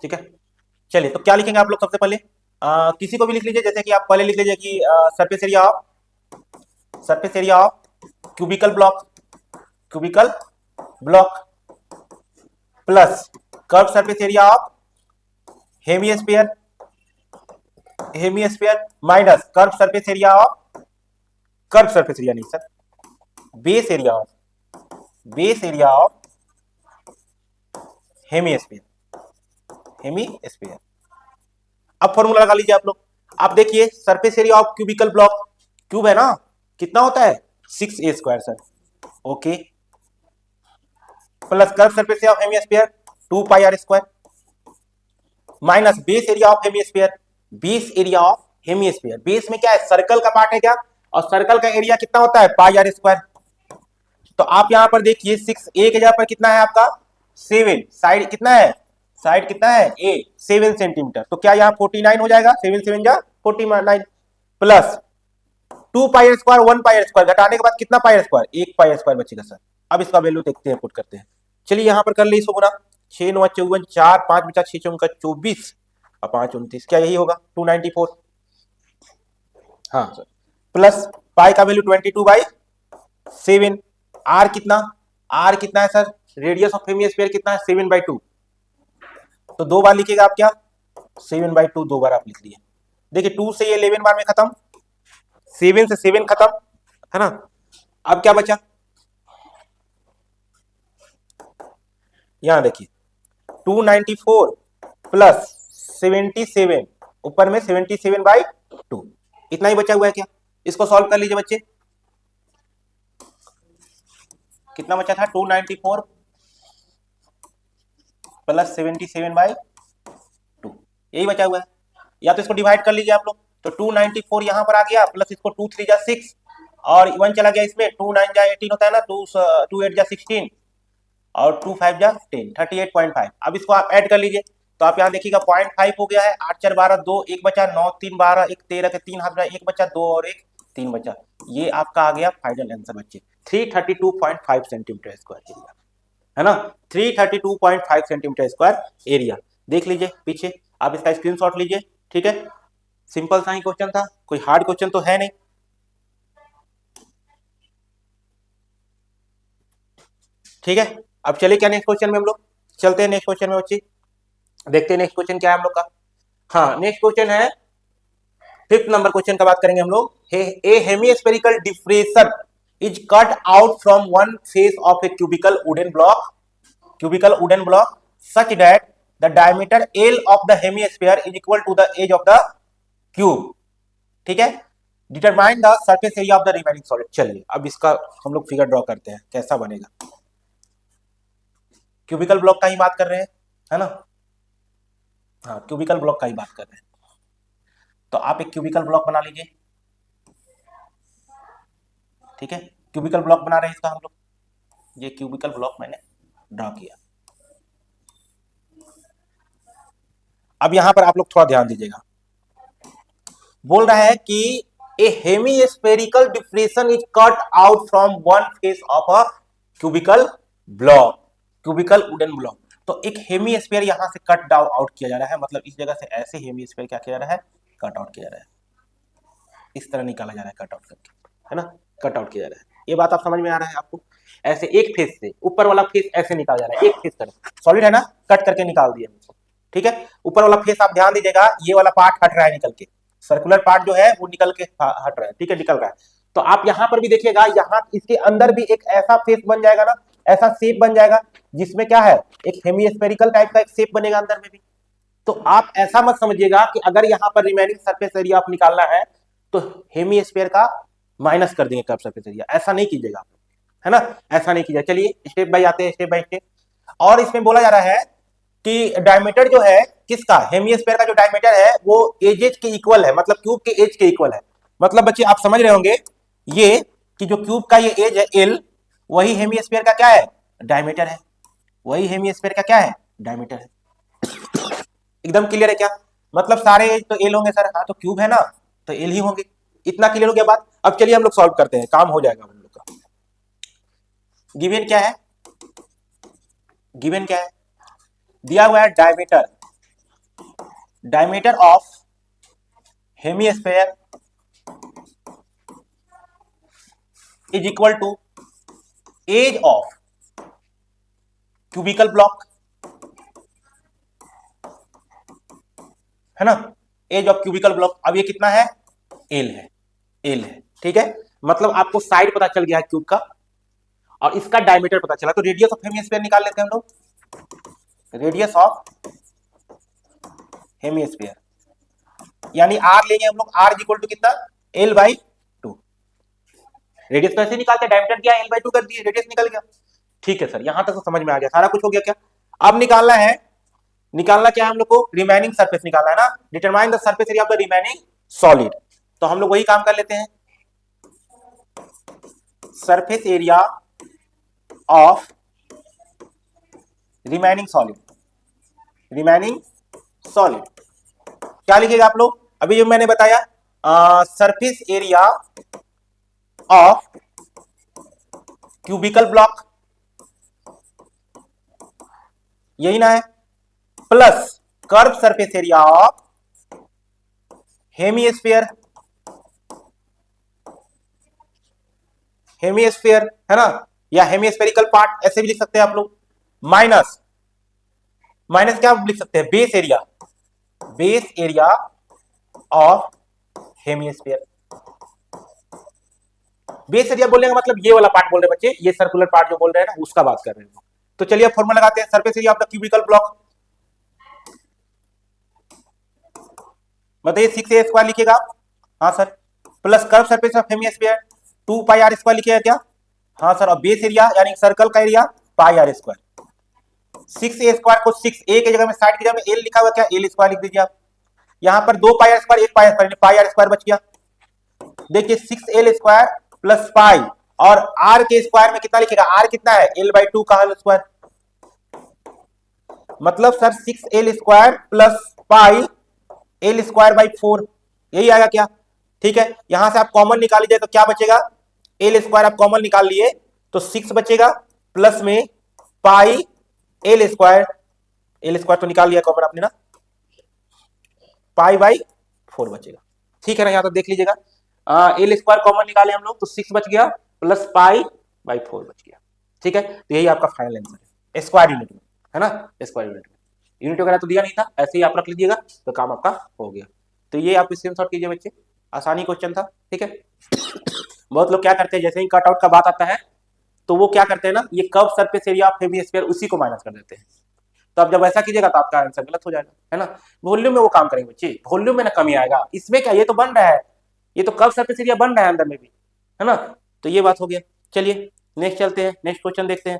ठीक है। चलिए तो क्या लिखेंगे आप लोग सबसे पहले? किसी को भी लिख लीजिए, जैसे कि आप पहले लिख लीजिए कि surface area of cubical block, cubical block plus curve surface area of hemisphere, hemisphere minus curve surface area of, curve surface area नहीं sir, base area of, base area of hemisphere, hemisphere. अब formula लगा लीजिए आप लोग। आप देखिए surface area of cubical block, cube है ना, कितना होता है? 6a² sir, okay, plus curve surface area of hemisphere 2πr² minus base area of hemisphere, base area of hemisphere, base में क्या है? सर्कल का पार्ट है क्या, और सर्कल का एरिया कितना होता है? πr²। तो आप यहां पर देखिए 6 a के जगह पर कितना है आपका? 7, साइड कितना है? साइड कितना है? a, 7 centimetre. तो क्या यहाँ 49 हो जाएगा? 7 7 जा 49 प्लस 2πr², 1πr² घटाने के बाद कितना πr²? 1πr² बचेगा सर। अब इसका वैल्यू देखते हैं, पुट करते हैं। चलिए यहाँ पर कर ली इसको गुना, 6 9 54, 4 5 बचा 6 4 24 और 5 29, क्या यही होगा? 294। हाँ सर, प्लस पाई का वैल्यू 22/7। आर कितना? आर कितना है सर? रेडियस ऑफ हेमिस्फीयर कितना है? 7/2। तो 2 बार लिखिएगा आप क्या? 7/2 2 बार आप लिख लिए। देखिए 2 से ये 11 बार में खत्म, 7 से 7 खत्म, है ना। अब क्या बचा? यहां देखिए 294 प्लस 77, ऊपर में 77/2, इतना ही बचा हुआ है क्या? इसको सॉल्व कर लीजिए बच्चे। कितना बचा था? 294 प्लस 77/2, यही बचा हुआ है। या तो इसको डिवाइड कर लीजिए आप लोग, तो 294 यहां पर आ गया, प्लस इसको 2 3 जा 6 और 1 चला गया इसमें, 2 9 जा 18 होता है ना, 2 8 जा 16 और 2 5 जा 10, 38.5। अब इसको आप ऐड कर लीजिए, तो आप यहाँ देखिएगा 0.5 हो गया है, 8 4 12 2, 1 बचा, 9 3 12, 1 13 के 3 हाथ में 1 बचा, 2 और 1 3 बचा। ये आपका आ गया फाइनल आंसर बच्चे, 332.5 सेंटीमीटर स्क्वायर एरिया, है ना। 332.5 सेंटीमीटर स्क्वायर एरिया। देख लीजिए पीछे, आप इसका स्क्रीनशॉट लीजिए, ठीक है। सिंपल सा ही क्वेश्चन था, कोई हार्ड क्वेश्चन तो है नहीं। ठीक है, अब चलिए क्या नेक्स्ट क्वेश्चन में हम लोग चलते हैं। नेक्स्ट क्वेश्चन में बच्चे देखते हैं नेक्स्ट क्वेश्चन क्या है हम लोग का। हाँ, नेक्स्ट क्वेश्चन है 5th नंबर क्वेश्चन का बात करेंगे हम लोग। A hemispherical depression is cut out from one face of a cubical wooden block, cubical wooden block such that the diameter L of the hemisphere is equal to the edge of the cube. ठीक है, determine the surface area of the remaining solid. चलिए अब इसका हम लोग figure draw करते हैं, कैसा बनेगा। क्यूबिकल ब्लॉक का ही बात कर रहे हैं, है ना। हाँ, क्यूबिकल ब्लॉक का ही बात कर रहे हैं। तो आप एक क्यूबिकल ब्लॉक बना लीजिए, ठीक है। क्यूबिकल ब्लॉक बना रहे हैं इसका हम लोग, ये क्यूबिकल ब्लॉक मैंने ड्रॉ किया। अब यहां पर आप लोग थोड़ा ध्यान दीजिएगा, बोल रहा है कि a hemispherical depression is cut out from one face of a cubical block, cubical wooden block. तो एक हेमिस्फीयर यहां से कट डाउन आउट किया जा रहा है, मतलब इस जगह से ऐसे हेमिस्फीयर क्या किया जा रहा है? कट आउट किया जा रहा है, इस तरह निकाला जा रहा है कट आउट करके, है ना। कट आउट किया जा रहा है, ये बात आप समझ में आ रहा है आपको। ऐसे एक फेस से ऊपर वाला फेस ऐसे निकाला जा रहा है, एक फेस तरफ सॉलिड है ना, कट करके निकाल दिया, ठीक है। ऊपर वाला फेस आप ध्यान दीजिएगा, ये वाला पार्ट हट रहा है निकल के, सर्कुलर पार्ट जो है वो निकल के हट रहा है, ठीक है, निकल रहा है। तो आप यहां पर भी देखिएगा, यहां इसके अंदर भी एक ऐसा फेस बन जाएगा ना, ऐसा शेप बन जाएगा जिसमें क्या है, एक हेमिस्फेरिकल टाइप का एक शेप बनेगा अंदर में भी। तो आप ऐसा मत समझिएगा कि अगर यहां पर रिमेनिंग सरफेस एरिया आप निकालना है तो हेमिस्फीयर का माइनस कर देंगे कर्व सरफेस एरिया, ऐसा नहीं कीजिएगा आप, है ना, ऐसा नहीं कीजिएगा। चलिए स्टेप बाय आते हैं, स्टेप बाय स्टेप। और इसमें बोला जा रहा है कि डायमीटर जो है किसका, हेमिस्फीयर का जो डायमीटर है वो एजेज के इक्वल है, मतलब क्यूब के एज के इक्वल है। मतलब बच्चे आप समझ रहे होंगे ये कि जो क्यूब का ये एज है एल, वही हेमिस्फीयर का क्या है, डायमीटर है, वही हेमिस्फीयर का क्या है, डायमीटर है। एकदम क्लियर है क्या, मतलब सारे एज तो एल होंगे सर, हाँ तो क्यूब है ना तो एल ही होंगे। इतना क्लियर हो गया बात। अब चलिए हम लोग सॉल्व करते हैं, काम हो जाएगा हम लोग का। गिवन क्या है, गिवन क्या है, दिया हुआ है diameter, diameter of hemisphere is equal to edge of cubical block, है ना, एज ऑफ क्यूबिकल ब्लॉक। अब ये कितना है, एल है, एल है, ठीक है। मतलब आपको साइड पता चल गया है क्यूब का और इसका डायमीटर पता चला, तो रेडियस ऑफ हेमिस्फीयर निकाल लेते हैं हम लोग। रेडियस ऑफ हेमिस्फीयर यानी आर लेंगे हम लोग, आर इक्वल टू कितना, एल बाई टू। रेडियस कैसे निकालते हैं, डायमीटर दिया एल बाई टू कर दिए, रेडियस निकल गया। ठीक है सर, यहां तक तो समझ में आ गया, सारा कुछ हो गया क्या। अब निकालना है, निकालना क्या है हम लोग को, रिमेनिंग सरफेस निकालना है ना, determine the surface area of the remaining solid. तो हम लोग वही काम कर लेते हैं, surface area of remaining solid, remaining solid क्या लिखिएगा आप लोग, अभी जो मैंने बताया surface area of cubical block, यही ना है, plus curve surface area of hemisphere, hemisphere है ना, या हेमिस्फेरिकल पार्ट ऐसे भी लिख सकते हैं आप लोग, माइनस, माइनस क्या लिख सकते हैं, base area, base area of hemisphere. Base area बोलने का मतलब ये वाला पार्ट बोल रहे हैं बच्चे, ये सर्कुलर पार्ट जो बोल रहे हैं ना उसका बात कर रहे हैं। तो चलिए फॉर्मूला लगाते हैं, surface area of the cubical block, बताइए 6a² लिखिएगा, हाँ sir, plus curve surface of hemisphere 2πr² लिखिएगा क्या, हाँ सर, और बेस एरिया यानी सर्कल का एरिया πr²। 6a² को 6a की जगह में साइड की जगह में एल लिखा हुआ क्या, एल² लिख दीजिए आप। यहां पर 2πr², एक πr² बच गया। देखिए 6l² प्लस पाई और r के स्क्वायर में कितना लिखेगा, r कितना है, l/2 का होल स्क्वायर, मतलब sir 6l² plus pi l²/4, यही आएगा क्या। ठीक है, यहां से आप कॉमन निकाल लीजिए तो क्या बचेगा, l² आप कॉमन निकाल लिए तो 6 बचेगा, प्लस में पाई l², l² तो निकाल लिया कॉमन आपने ना, π/4 बचेगा। ठीक है ना, यहां तो देख लीजिएगा, l² कॉमन निकाले हम लोग तो 6 बच गया प्लस π/4 बच गया। ठीक है, तो यही आपका फाइनल आंसर है, स्क्वायर यूनिट में, है ना, स्क्वायर यूनिट में। यूनिट वगैरह तो दिया नहीं था, ऐसे ही आप रख लीजिएगा तो काम आपका हो गया। तो ये आप स्क्रीनशॉट कीजिए बच्चे, आसानी क्वेश्चन था। ठीक है, बहुत लोग क्या करते हैं, जैसे ही कट आउट का बात आता है तो वो क्या करते हैं ना, ये curve surface area of hemisphere उसी को माइनस कर देते हैं। तो अब जब ऐसा कीजिएगा तो आपका आंसर गलत हो जाएगा, है ना। वॉल्यूम में वो काम करेंगे बच्चे, वॉल्यूम में ना कमी आएगा, इसमें क्या, ये तो बन रहा है, ये तो कर्व सरफेस एरिया बन रहा है अंदर में भी, है ना। तो ये बात हो गया। चलिए नेक्स्ट चलते हैं, नेक्स्ट क्वेश्चन देखते हैं।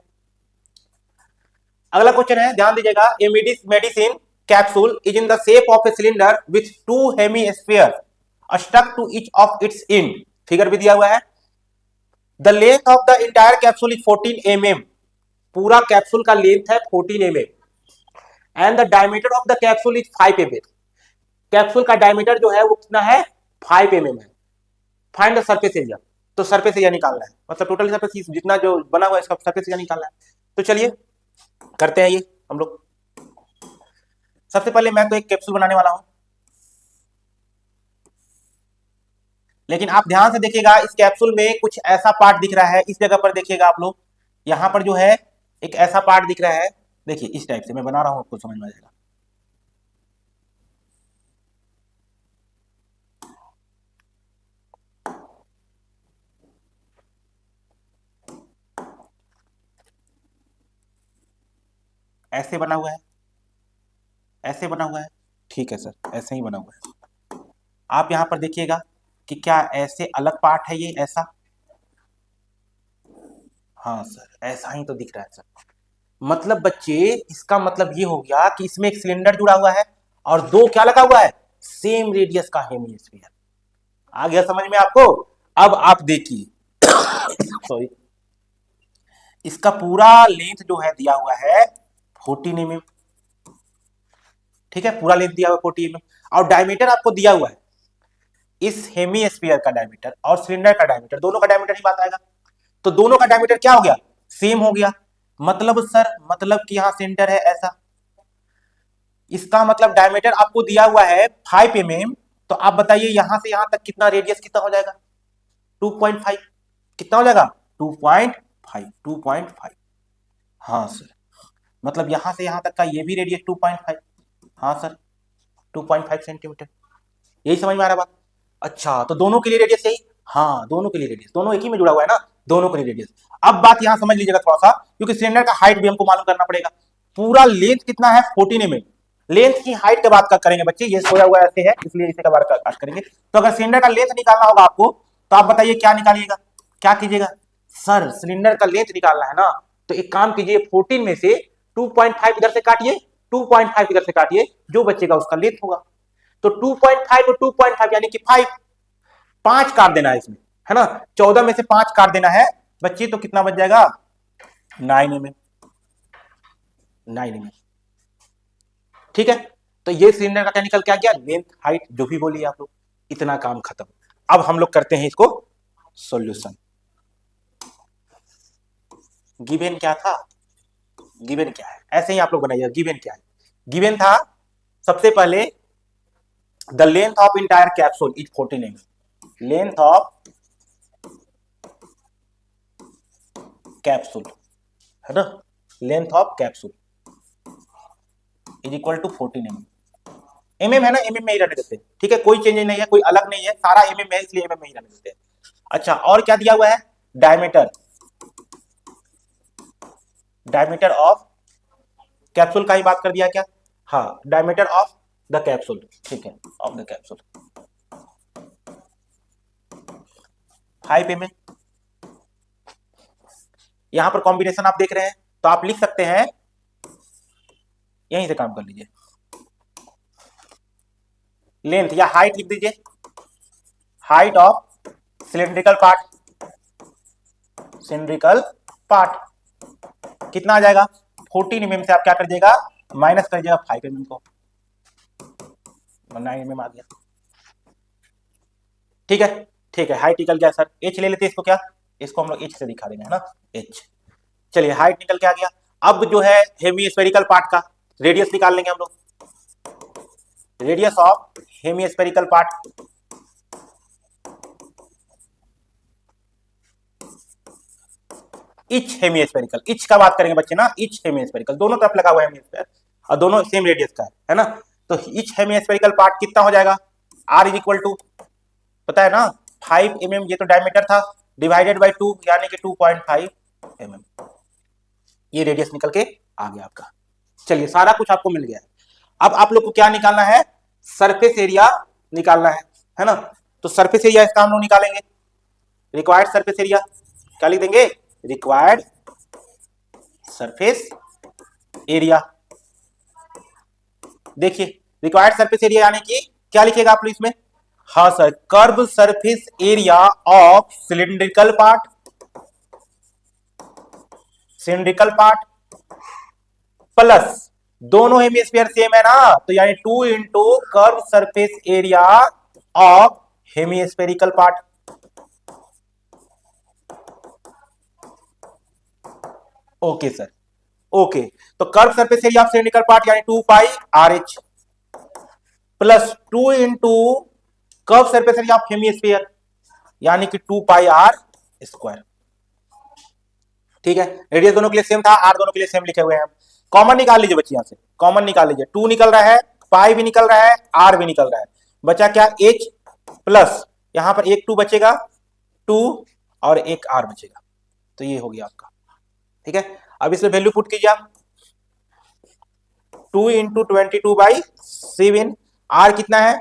अगला क्वेश्चन है, ध्यान दीजिएगा, a medicine capsule is in the shape of a cylinder with 2 hemisphere stuck to each of its end. Figure भी दिया हुआ है। The length of the entire capsule is 14 mm, पूरा कैप्सूल का लेंथ है 14 mm, and the diameter of the capsule is 5 mm। Capsule का diameter जो है वो कितना है, 5 mm है। फाइंड द सरफेस एरिया, तो सरफेस एरिया निकालना है, मतलब टोटल सरफेस जितना जो बना हुआ है इसका सरफेस एरिया निकालना है। तो चलिए करते हैं ये हम लोग। सबसे पहले मैं तो एक कैप्सूल बनाने वाला हूं, लेकिन आप ध्यान से देखिएगा, इस कैप्सूल में कुछ ऐसा पार्ट दिख रहा है, इस जगह पर देखिएगा आप लोग, यहां पर जो है एक ऐसा पार्ट दिख रहा है, देखिए इस टाइप से मैं बना रहा हूं, आपको समझ में आ जाएगा। ऐसे बना हुआ है, ऐसे बना हुआ है, ठीक है सर, ऐसे ही बना हुआ है। आप यहां पर देखिएगा कि क्या ऐसे अलग पार्ट है ये, ऐसा, हाँ सर ऐसा ही तो दिख रहा है सर। मतलब बच्चे इसका मतलब ये हो गया कि इसमें एक सिलेंडर जुड़ा हुआ है और दो क्या लगा हुआ है, सेम रेडियस का हेमिस्फीयर। आ गया समझ में आपको? अब आप देखिए सॉरी, इसका पूरा लेंथ जो है दिया हुआ है 14 mm, ठीक है, पूरा लेंथ दिया हुआ है 40 mm, और डायमीटर आपको दिया हुआ है, इस हेमिस्फीयर का डायमीटर और सिलेंडर का डायमीटर, दोनों का डायमीटर ही बात आएगा, तो दोनों का डायमीटर क्या हो गया, सेम हो गया। मतलब सर, मतलब कि यहां सेंटर है ऐसा, इसका मतलब डायमीटर आपको दिया हुआ है 5 mm, तो आप बताइए यहां से यहां तक कितना रेडियस कितना हो जाएगा, 2.5, कितना हो जाएगा 2.5, 2.5, हाँ सर, मतलब यहां से यहां तक का ये भी रेडियस 2.5, हाँ सर 2.5 सेंटीमीटर, यही समझ में आ रहा बात? अच्छा, तो दोनों के लिए रेडियस यही, हाँ दोनों के लिए रेडियस, दोनों एक ही में जुड़ा हुआ है ना, दोनों के लिए रेडियस। अब बात यहां समझ लीजिएगा थोड़ा सा, क्योंकि सिलेंडर का हाइट भी हमको मालूम करना पड़ेगा। पूरा लेंथ कितना है 14 mm, लेंथ की हाइट के बात करेंगे बच्चे, ये सोया हुआ ऐसे है इसलिए इसे का बात करेंगे। तो अगर सिलेंडर का लेंथ निकालना होगा आपको, तो आप बताइए क्या निकालिएगा, क्या कीजिएगा? सर सिलेंडर का लेंथ निकालना है ना, तो एक काम कीजिए, 14 में से 2.5 इधर से काटिए, 2.5 इधर से काटिए, जो बचेगा उसका लेंथ होगा। तो 2.5 और 2.5 यानी कि 5, 5 काट देना है इसमें, है ना, 14 में से 5 काट देना है बच्चे, तो कितना बच जाएगा 9 mm, 9 mm, ठीक है। तो ये सिलेंडर का क्या निकल के आ गया, लेंथ हाइट जो भी बोलिए आप लोग, इतना काम खत्म। अब हम लोग करते हैं इसको सॉल्यूशन। गिवन क्या था, गिवन क्या है, ऐसे ही आप लोग बनाइए, गिवन क्या है, गिवन था सबसे पहले the length of entire capsule is 14 mm, length of capsule, है ना, length of capsule is equal to 14 mm, mm है ना, mm में ही रहने देते हैं, ठीक है, कोई चेंज नहीं है, कोई अलग नहीं है, सारा mm है इसलिए mm में ही रहने देते हैं। अच्छा, और क्या दिया हुआ है, डायमीटर, डायमीटर ऑफ कैप्सूल का ही बात कर दिया क्या, हाँ डायमीटर ऑफ द कैप्सूल, ठीक है, ऑफ द कैप्सूल 5 mm। यहां पर कॉम्बिनेशन आप देख रहे हैं, तो आप लिख सकते हैं, यहीं से काम कर लीजिए, लेंथ या हाइट लिख दीजिए, height of cylindrical part, cylindrical part कितना आ जाएगा, 14 mm से आप क्या कर दीजिएगा, माइनस कर दीजिएगा 5 mm को, 9 mm आ गया, ठीक है, ठीक है, हाइट निकल गया सर, एच ले लेते हैं इसको, क्या इसको हम लोग एच से दिखा देंगे, है ना, एच, चलिए हाइट निकल के आ गया। अब जो है हेमिस्फेरिकल पार्ट का रेडियस निकाल लेंगे हम लोग, radius of hemispherical part, etch hemispherical, etch का बात करेंगे बच्चे ना, इच हेमिस्फेरिकल, दोनों तरफ लगा हुआ है हेमिस्फेयर और दोनों सेम रेडियस का है ना, तो इच हेमिस्फेरिकल पार्ट कितना हो जाएगा, आर इज इक्वल टू, पता है ना 5 mm, ये तो डायमीटर था, डिवाइडेड बाय 2 यानी कि 2.5 mm, ये रेडियस निकल के आ गया आपका। चलिए सारा कुछ आपको मिल गया है। अब आप लोग को क्या निकालना है, सरफेस एरिया निकालना है ना, तो सरफेस एरिया इसका हम लोग निकालेंगे, रिक्वायर्ड सरफेस एरिया क्या लिख देंगे, रिक्वायर्ड सरफेस एरिया, देखिए रिक्वायर्ड सरफेस एरिया यानी कि क्या लिखिएगा आप लोग इसमें, हाँ sir, curve surface area of cylindrical part, cylindrical part plus दोनों हेमिस्फीयर सेम है ना, तो यानी 2 into curve surface area of hemispherical part, okay sir, okay, तो curve surface area of cylindrical part यानी 2 pi are H plus 2 into curve surface area of hemisphere यानी कि 2 pi are square, ठीक है, रेडियस दोनों के लिए सेम था, आर दोनों के लिए सेम लिखे हुए हैं। कॉमन निकाल लीजिए बच्चे, यहां से कॉमन निकाल लीजिए, 2 निकल रहा है, पाई भी निकल रहा है, आर भी निकल रहा है, बचा क्या एच प्लस यहां पर एक 2 बचेगा, 2 और एक आर बचेगा, तो ये हो गया आपका, ठीक है। अब इसमें वैल्यू पुट कीजिए आप, 2 इंटू 22/7। आर कितना है,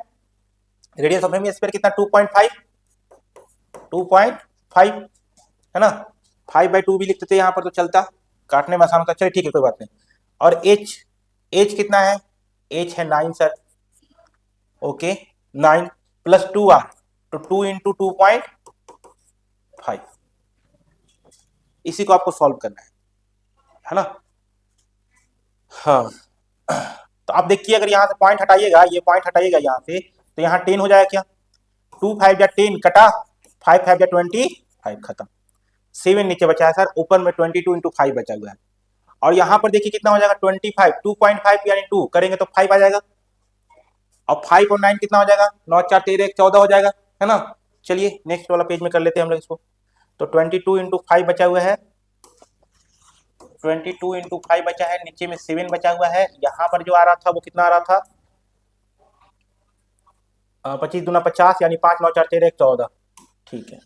रेडियस ऑफ हेमी स्फीयर कितना, 2.5 है ना, 5/2 भी लिखते थे यहाँ पर तो चलता, काटने में आसान होता। चलिए ठीक है, कोई बात नहीं। और एच, एच कितना है, एच है 9 सर, ओके 9 प्लस 2r, तो 2 इंटू 2.5, इसी को आपको सॉल्व करना है ना। हाँ, तो आप देखिए अगर यहाँ से पॉइंट हटाइएगा, ये पॉइंट हटाइएगा यहाँ से, तो यहाँ 10 हो जाएगा क्या, 2 5 या 10 कटा, 5 5 या 25 खत्म, 7 नीचे बचा है सर, ऊपर में 22 इंटू 5 बचा हुआ है। और यहाँ पर देखिए कितना हो जाएगा, 25, 2.5 यानी 2 करेंगे तो 5 आ जाएगा, और 5 और 9 कितना हो जाएगा, 9 4 13 14 हो जाएगा, है ना। चलिए नेक्स्ट वाला पेज में कर लेते हैं हम लोग इसको। तो 22 इंटू 5 बचा हुआ है, 22 इंटू 5 बचा है, नीचे में 7 बचा हुआ है, यहाँ पर जो आ रहा था वो कितना आ रहा था, 25 दूना 50 यानी 5 9 4 13 14, ठीक है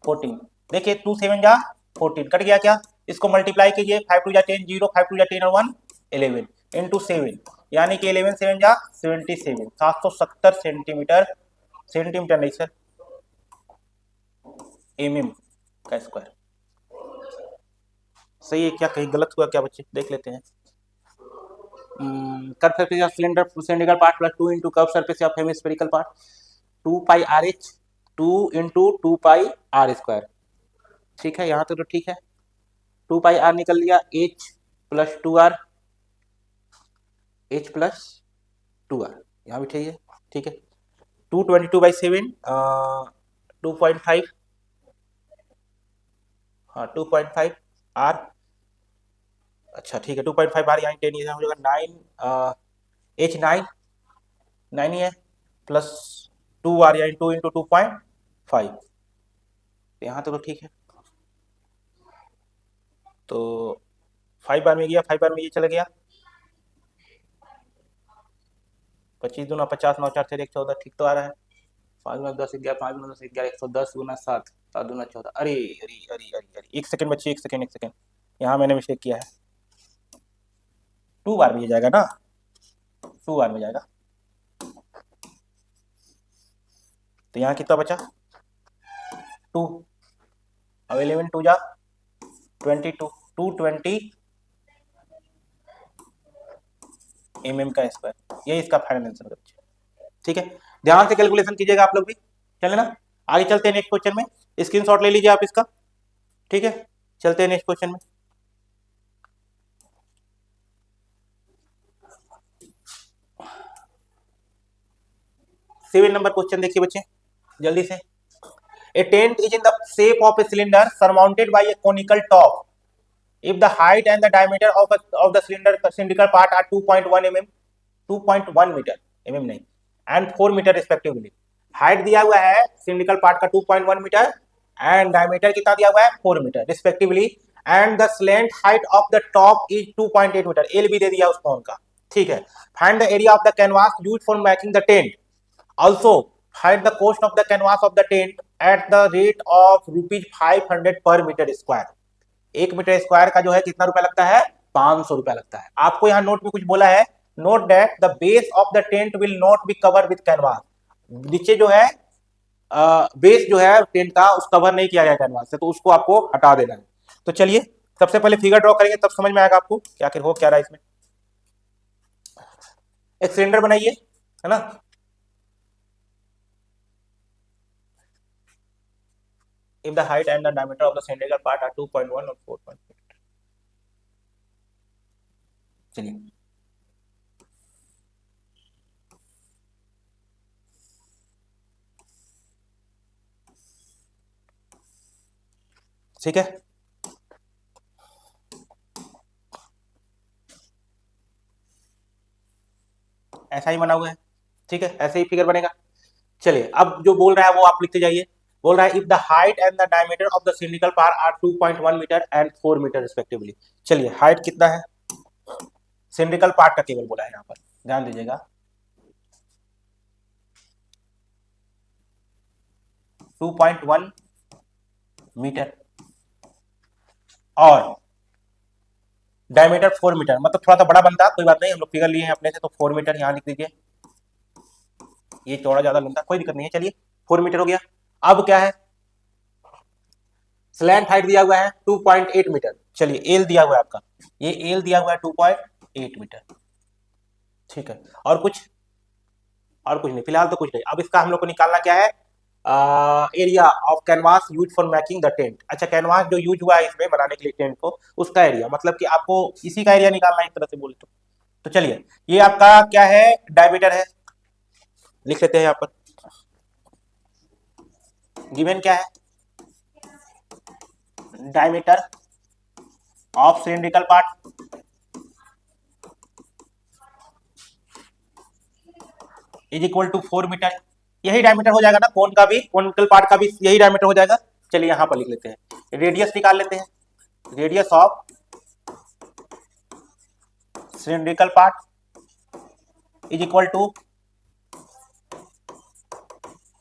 14। देखिए 2 7 जा 14, कट गया क्या, इसको मल्टीप्लाई कीजिए, 5 2 जा 10 0, 5 2 जा 10 और 1 11 इंटू 7, यानी कि 11 7 जा 77, 770 सेंटीमीटर, सेंटीमीटर नहीं सर, एमएम का स्क्वायर। सही है क्या, कहीं गलत हुआ क्या बच्चे, देख लेते हैं। Curve surface of cylinder cylindrical part plus 2 into curve surface of hemispherical part, 2 pi are h, 2 into 2 pi are square, ठीक है यहाँ तक तो ठीक है। 2 पाई आर निकल लिया, H plus 2r, H plus 2r, यहाँ भी ठीक है, ठीक है। 222/7 2.5, हाँ 2.5 आर, अच्छा ठीक है 2.5 आर, यहाँ 10 हो जाएगा 9, एच 9 ही है, प्लस 2r यानी 2 इंटू 2.5, यहाँ तो ठीक है। तो 5 बार में गया, 5 बार में ये चला गया, 25 दूना 50 9 4 13 14, ठीक तो आ रहा है। 5 गुना 10 11, 5 गुना 10 11, 110 गुना 7, 7 दूना 14, अरे अरे अरे अरे अरे, एक सेकंड बच्चे, एक सेकंड, एक सेकंड, यहाँ मैंने मिस्टेक किया है, 2 बार में जाएगा ना, 2 बार में जाएगा, तो यहाँ कितना बचा 2, अब 11 2 जा 22, 220 mm का स्क्वायर, ये इसका फाइनल आंसर बच्चे, ठीक है। ध्यान से कैलकुलेशन कीजिएगा आप लोग भी, चले ना। आगे चलते हैं नेक्स्ट क्वेश्चन में, स्क्रीनशॉट ले लीजिए आप इसका, ठीक है। चलते हैं नेक्स्ट क्वेश्चन में। सेवन नंबर क्वेश्चन देखिए बच्चे जल्दी से। A tent is in the shape of a cylinder surmounted by a conical top. If the height and the diameter of the cylindrical part are 2.1 mm, 2.1 metre, mm नहीं, and 4 metre respectively. Height दिया हुआ है cylindrical part का 2.1 metre and diameter कितना दिया हुआ है 4 metre respectively, and the slant height of the top is 2.8 metre, l भी दे दिया उस कोन का, ठीक है। Find the area of the canvas used for matching the tent, also find the cost of the canvas of the tent at the rate of ₹500 per metre square. 1 metre square का जो है कितना रुपया लगता है, 500 रुपया लगता है। आपको यहाँ नोट में कुछ बोला है, note that the base of the tent will not be cover with canvas, नीचे जो है बेस जो है टेंट का उस कवर नहीं किया गया कैनवास से, तो उसको आपको हटा देना है। तो चलिए सबसे पहले फिगर ड्रॉ करेंगे, तब समझ में आएगा आपको क्या आखिर हो क्या रहा है इसमें। एक सिलेंडर बनाइए, है ना, if the height and the diameter of the cylindrical part are 2.1 और 4.8, चलिए ठीक है। ऐसा ही बना हुआ है, ठीक है, ऐसे ही फिगर बनेगा। चलिए अब जो बोल रहा है वो आप लिखते जाइए। बोल रहा है if the height and the diameter of the cylindrical part are 2.1 metre and 4 metre respectively. चलिए हाइट कितना है, सिलिंड्रिकल पार्ट का केवल बोला है यहाँ पर, ध्यान दीजिएगा, 2.1 मीटर, और डायमीटर 4 मीटर, मतलब थोड़ा सा बड़ा बनता, कोई बात नहीं, हम लोग फिगर लिए हैं अपने से, तो 4 मीटर यहाँ लिख दीजिए। ये चौड़ा ज्यादा लंबा, कोई दिक्कत नहीं है, चलिए 4 मीटर हो गया। अब क्या है, स्लैंट हाइट दिया हुआ है 2.8 मीटर। चलिए एल दिया हुआ है आपका, ये एल दिया हुआ है 2.8 मीटर, ठीक है। और कुछ, और कुछ नहीं, फिलहाल तो कुछ नहीं। अब इसका हम लोग को निकालना क्या है, area of canvas use for making the tent. अच्छा, कैनवास जो यूज हुआ है इसमें बनाने के लिए टेंट को, उसका एरिया, मतलब कि आपको इसी का एरिया निकालना है एक तरह से बोले तो चलिए ये आपका क्या है, डायमीटर है, लिख लेते हैं यहाँ पर। गिवन क्या है, diameter of cylindrical part is equal to 4 metre. यही डायमीटर हो जाएगा ना, कोन का भी, कोनिकल पार्ट का भी यही डायमीटर हो जाएगा। चलिए यहां पर लिख लेते हैं, रेडियस निकाल लेते हैं, radius of cylindrical part is equal to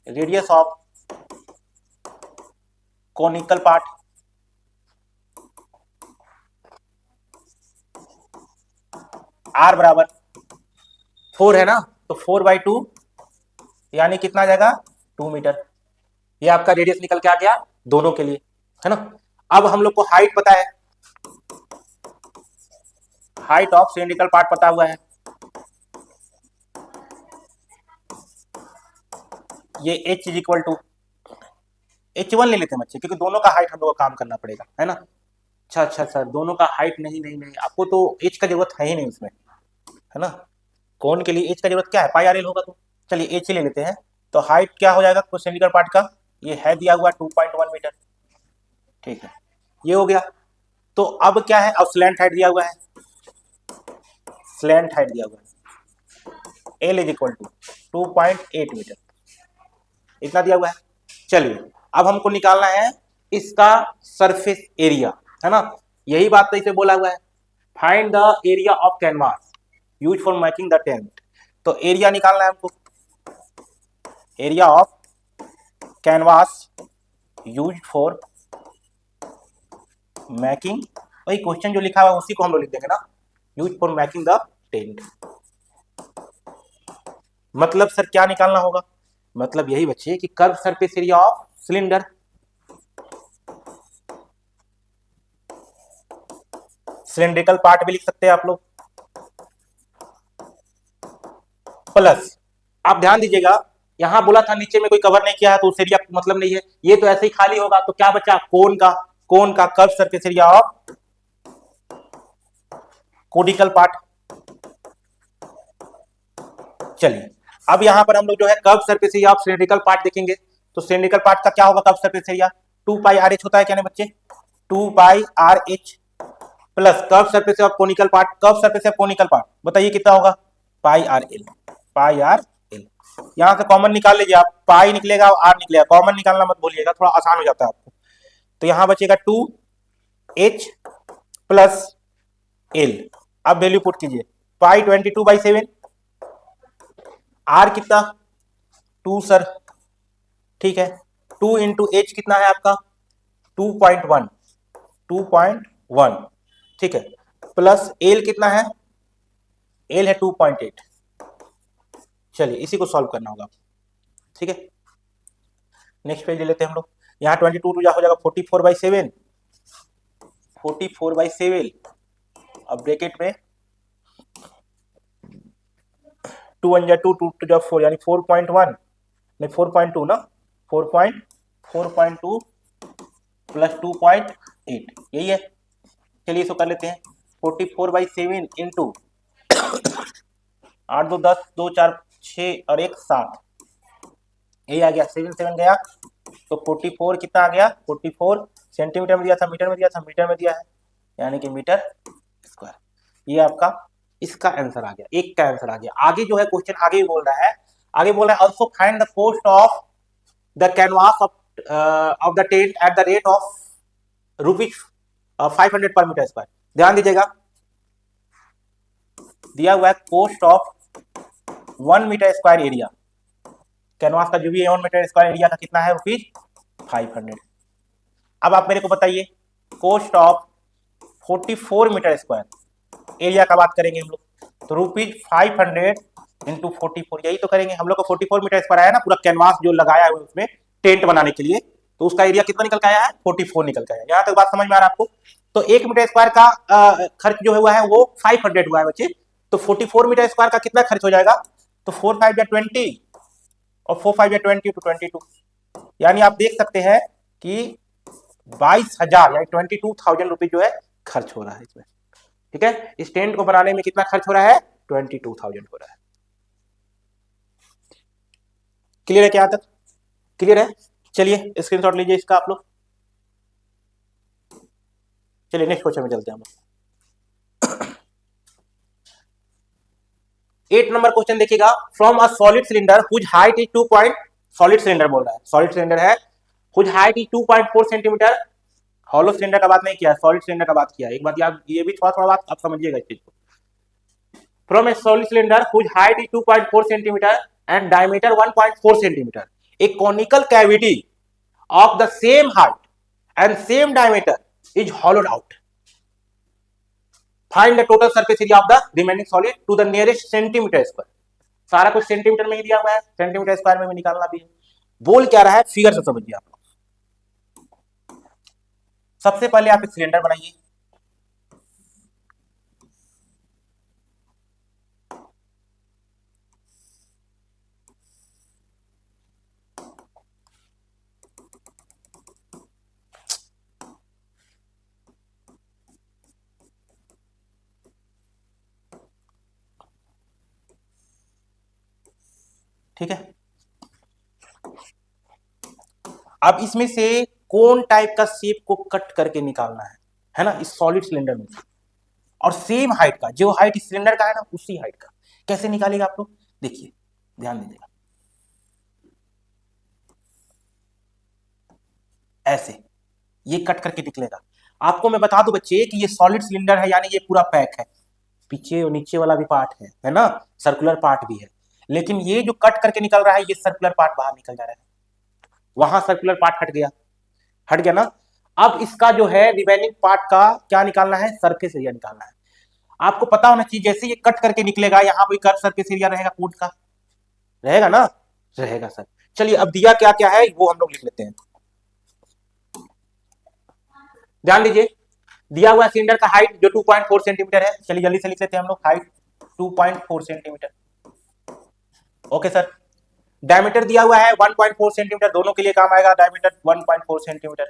radius of conical part. R बराबर 4 है ना, तो 4/2 यानी कितना आ जाएगा, 2 मीटर। ये आपका रेडियस निकल के आ गया दोनों के लिए, है ना। अब हम लोग को हाइट पता है, हाइट ऑफ सिलिंड्रिकल पार्ट पता हुआ है, ये h is equal to h1 ले लेते हैं बच्चे, क्योंकि दोनों का हाइट हम लोग को काम करना पड़ेगा, है ना। अच्छा सर, दोनों का हाइट नहीं नहीं नहीं, आपको तो h का जरूरत है ही नहीं उसमें, है ना। कौन के लिए h का जरूरत क्या है, पाई आर एल होगा, तो चलिए h ही ले लेते हैं। तो हाइट क्या हो जाएगा सिलिंड्रिकल पार्ट का, ये है दिया हुआ 2.1 मीटर, ठीक है, ये हो गया। तो अब क्या है, अब स्लैंट हाइट दिया हुआ है, स्लैंट हाइट दिया हुआ है, l is equal to 2.8 metre, इतना दिया हुआ है। चलिए अब हमको निकालना है इसका सरफेस एरिया, है ना, यही बात तो इसे बोला हुआ है, find the area of canvas use for making the tent. तो एरिया निकालना है हमको, area of canvas use for making, वही क्वेश्चन जो लिखा हुआ उसी को हम लोग लिख देंगे ना, use for making the tent. मतलब सर क्या निकालना होगा, मतलब यही बच्चे कि curve surface area of cylinder, cylindrical part भी लिख सकते हैं आप लोग, प्लस आप ध्यान दीजिएगा, यहां बोला था नीचे में कोई कवर नहीं किया है तो उस एरिया मतलब नहीं है, ये तो ऐसे ही खाली होगा, तो क्या बचा, कोन का, कोन का curve surface area of conical part. चलिए अब यहां पर हम लोग जो है curve surface area of cylindrical part देखेंगे, तो सिलिंड्रिकल पार्ट का क्या होगा कर्व सरफेस एरिया, 2πr(h) होता है क्या नहीं बच्चे, 2πr(h) plus curve surface of conical part, curve surface of conical part बताइए कितना होगा, πr(l), πr(l), यहां से कॉमन निकाल लीजिए आप, पाई निकलेगा और आर निकलेगा, कॉमन निकालना मत भूलिएगा, थोड़ा आसान हो जाता है आपको। तो यहां बचेगा 2h प्लस l, अब वैल्यू पुट कीजिए, पाई 22/7, आर कितना 2 सर, ठीक है, 2 इंटू एच कितना है आपका 2.1, 2.1, ठीक है, प्लस एल कितना है, एल है 2.8। चलिए इसी को सॉल्व करना होगा, ठीक है। नेक्स्ट पेज ले लेते हैं हम लोग, यहाँ 22 टू हो जाएगा 44/7, 44/7, अब ब्रैकेट में 2 1 2 2 2 4 यानी 4.1 नहीं 4.2 ना, 4.2 प्लस 2.8 यही है। चलिए इसको कर लेते हैं, 44/7 इंटू 8 2 10 2 4 6 और 1 7, यही आ गया, 7 7 गया तो 44 कितना आ गया, 44 सेंटीमीटर में दिया था, मीटर में दिया था, मीटर में दिया है, यानी कि मीटर स्क्वायर। ये आपका इसका आंसर आ गया, एक का आंसर आ गया। आगे जो है क्वेश्चन आगे भी बोल रहा है, आगे बोल रहा है also find the cost of the canvas of the tent at the rate of ₹500 per metre square. ध्यान दीजिएगा, दिया हुआ है cost of 1 metre square area, canvas का जो भी 1 मीटर स्क्वायर एरिया का कितना है ₹500। अब आप मेरे को बताइए cost of 44 metre square area का बात करेंगे हम लोग, तो ₹500 इंटू 44, यही तो करेंगे हम लोग को। 44 मीटर स्क्वायर आया ना, पूरा कैनवास जो लगाया है उसमें टेंट बनाने के लिए, तो उसका एरिया कितना निकल के आया है? 44 निकल के आया। यहाँ तक बात समझ में आ रहा है आपको? तो 1 मीटर स्क्वायर का खर्च जो हुआ है वो 500 हुआ है बच्चे। तो 44 मीटर स्क्वायर का कितना खर्च हो जाएगा? तो 4 5 या 20 और 4 5 या 20 to 22, यानी आप देख सकते हैं कि 22,000 यानी 22,000 रुपीज जो है खर्च हो रहा है इसमें। ठीक है, इस टेंट को बनाने में कितना खर्च हो रहा है? 22,000 हो रहा है। क्लियर है क्या? तक क्लियर है? चलिए स्क्रीनशॉट लीजिए इसका आप लोग। चलिए नेक्स्ट क्वेश्चन में चलते हैं हम लोग। 8 नंबर क्वेश्चन देखिएगा। From a solid cylinder whose height is 2 point, solid cylinder बोल रहा है, सॉलिड सिलेंडर है, whose height is 2.4 centimetre. Hollow cylinder का बात नहीं किया, सॉलिड सिलेंडर का बात किया। एक बात याद, ये भी थोड़ा थोड़ा बात आप समझिएगा इस चीज को। From a solid cylinder whose height is 2.4 centimetre and diameter 1.4 centimetre, a conical cavity of the same height and same diameter is hollowed out. Find the total surface area of the remaining solid to the nearest centimeter square. सारा कुछ centimetre में ही दिया हुआ है, centimetre square में भी निकालना भी है। बोल क्या रहा है, फिगर से समझिए आप लोग। सबसे पहले आप एक सिलेंडर बनाइए, ठीक है। अब इसमें से कौन टाइप का शेप को कट करके निकालना है ना, इस सॉलिड सिलेंडर में, और सेम हाइट का, जो हाइट इस सिलेंडर का है ना उसी हाइट का। कैसे निकालेगा आप लोग? देखिए ध्यान दीजिएगा, ऐसे ये कट करके निकलेगा। आपको मैं बता दूं बच्चे कि ये सॉलिड सिलेंडर है, यानी ये पूरा पैक है, पीछे और नीचे वाला भी पार्ट है ना, सर्कुलर पार्ट भी है, लेकिन ये जो कट करके निकल रहा है ये सर्कुलर पार्ट बाहर निकल जा रहा है, वहां सर्कुलर पार्ट हट गया ना। अब इसका जो है रिमेनिंग पार्ट का क्या निकालना है? सरफेस एरिया निकालना है। आपको पता होना चाहिए, जैसे ये कट करके निकलेगा यहाँ भी कर्व सरफेस एरिया रहेगा, कोड का रहेगा ना, रहेगा सर। चलिए अब दिया क्या क्या है वो हम लोग लिख लेते हैं, ध्यान दीजिए। दिया हुआ सिलेंडर का हाइट जो 2.4 सेंटीमीटर है, चलिए जल्दी से लिख लेते हैं हम लोग, height 2.4 centimetre. Okay sir. Diameter दिया हुआ है 1.4 सेंटीमीटर, दोनों के लिए काम आएगा, डायमीटर 1.4 सेंटीमीटर,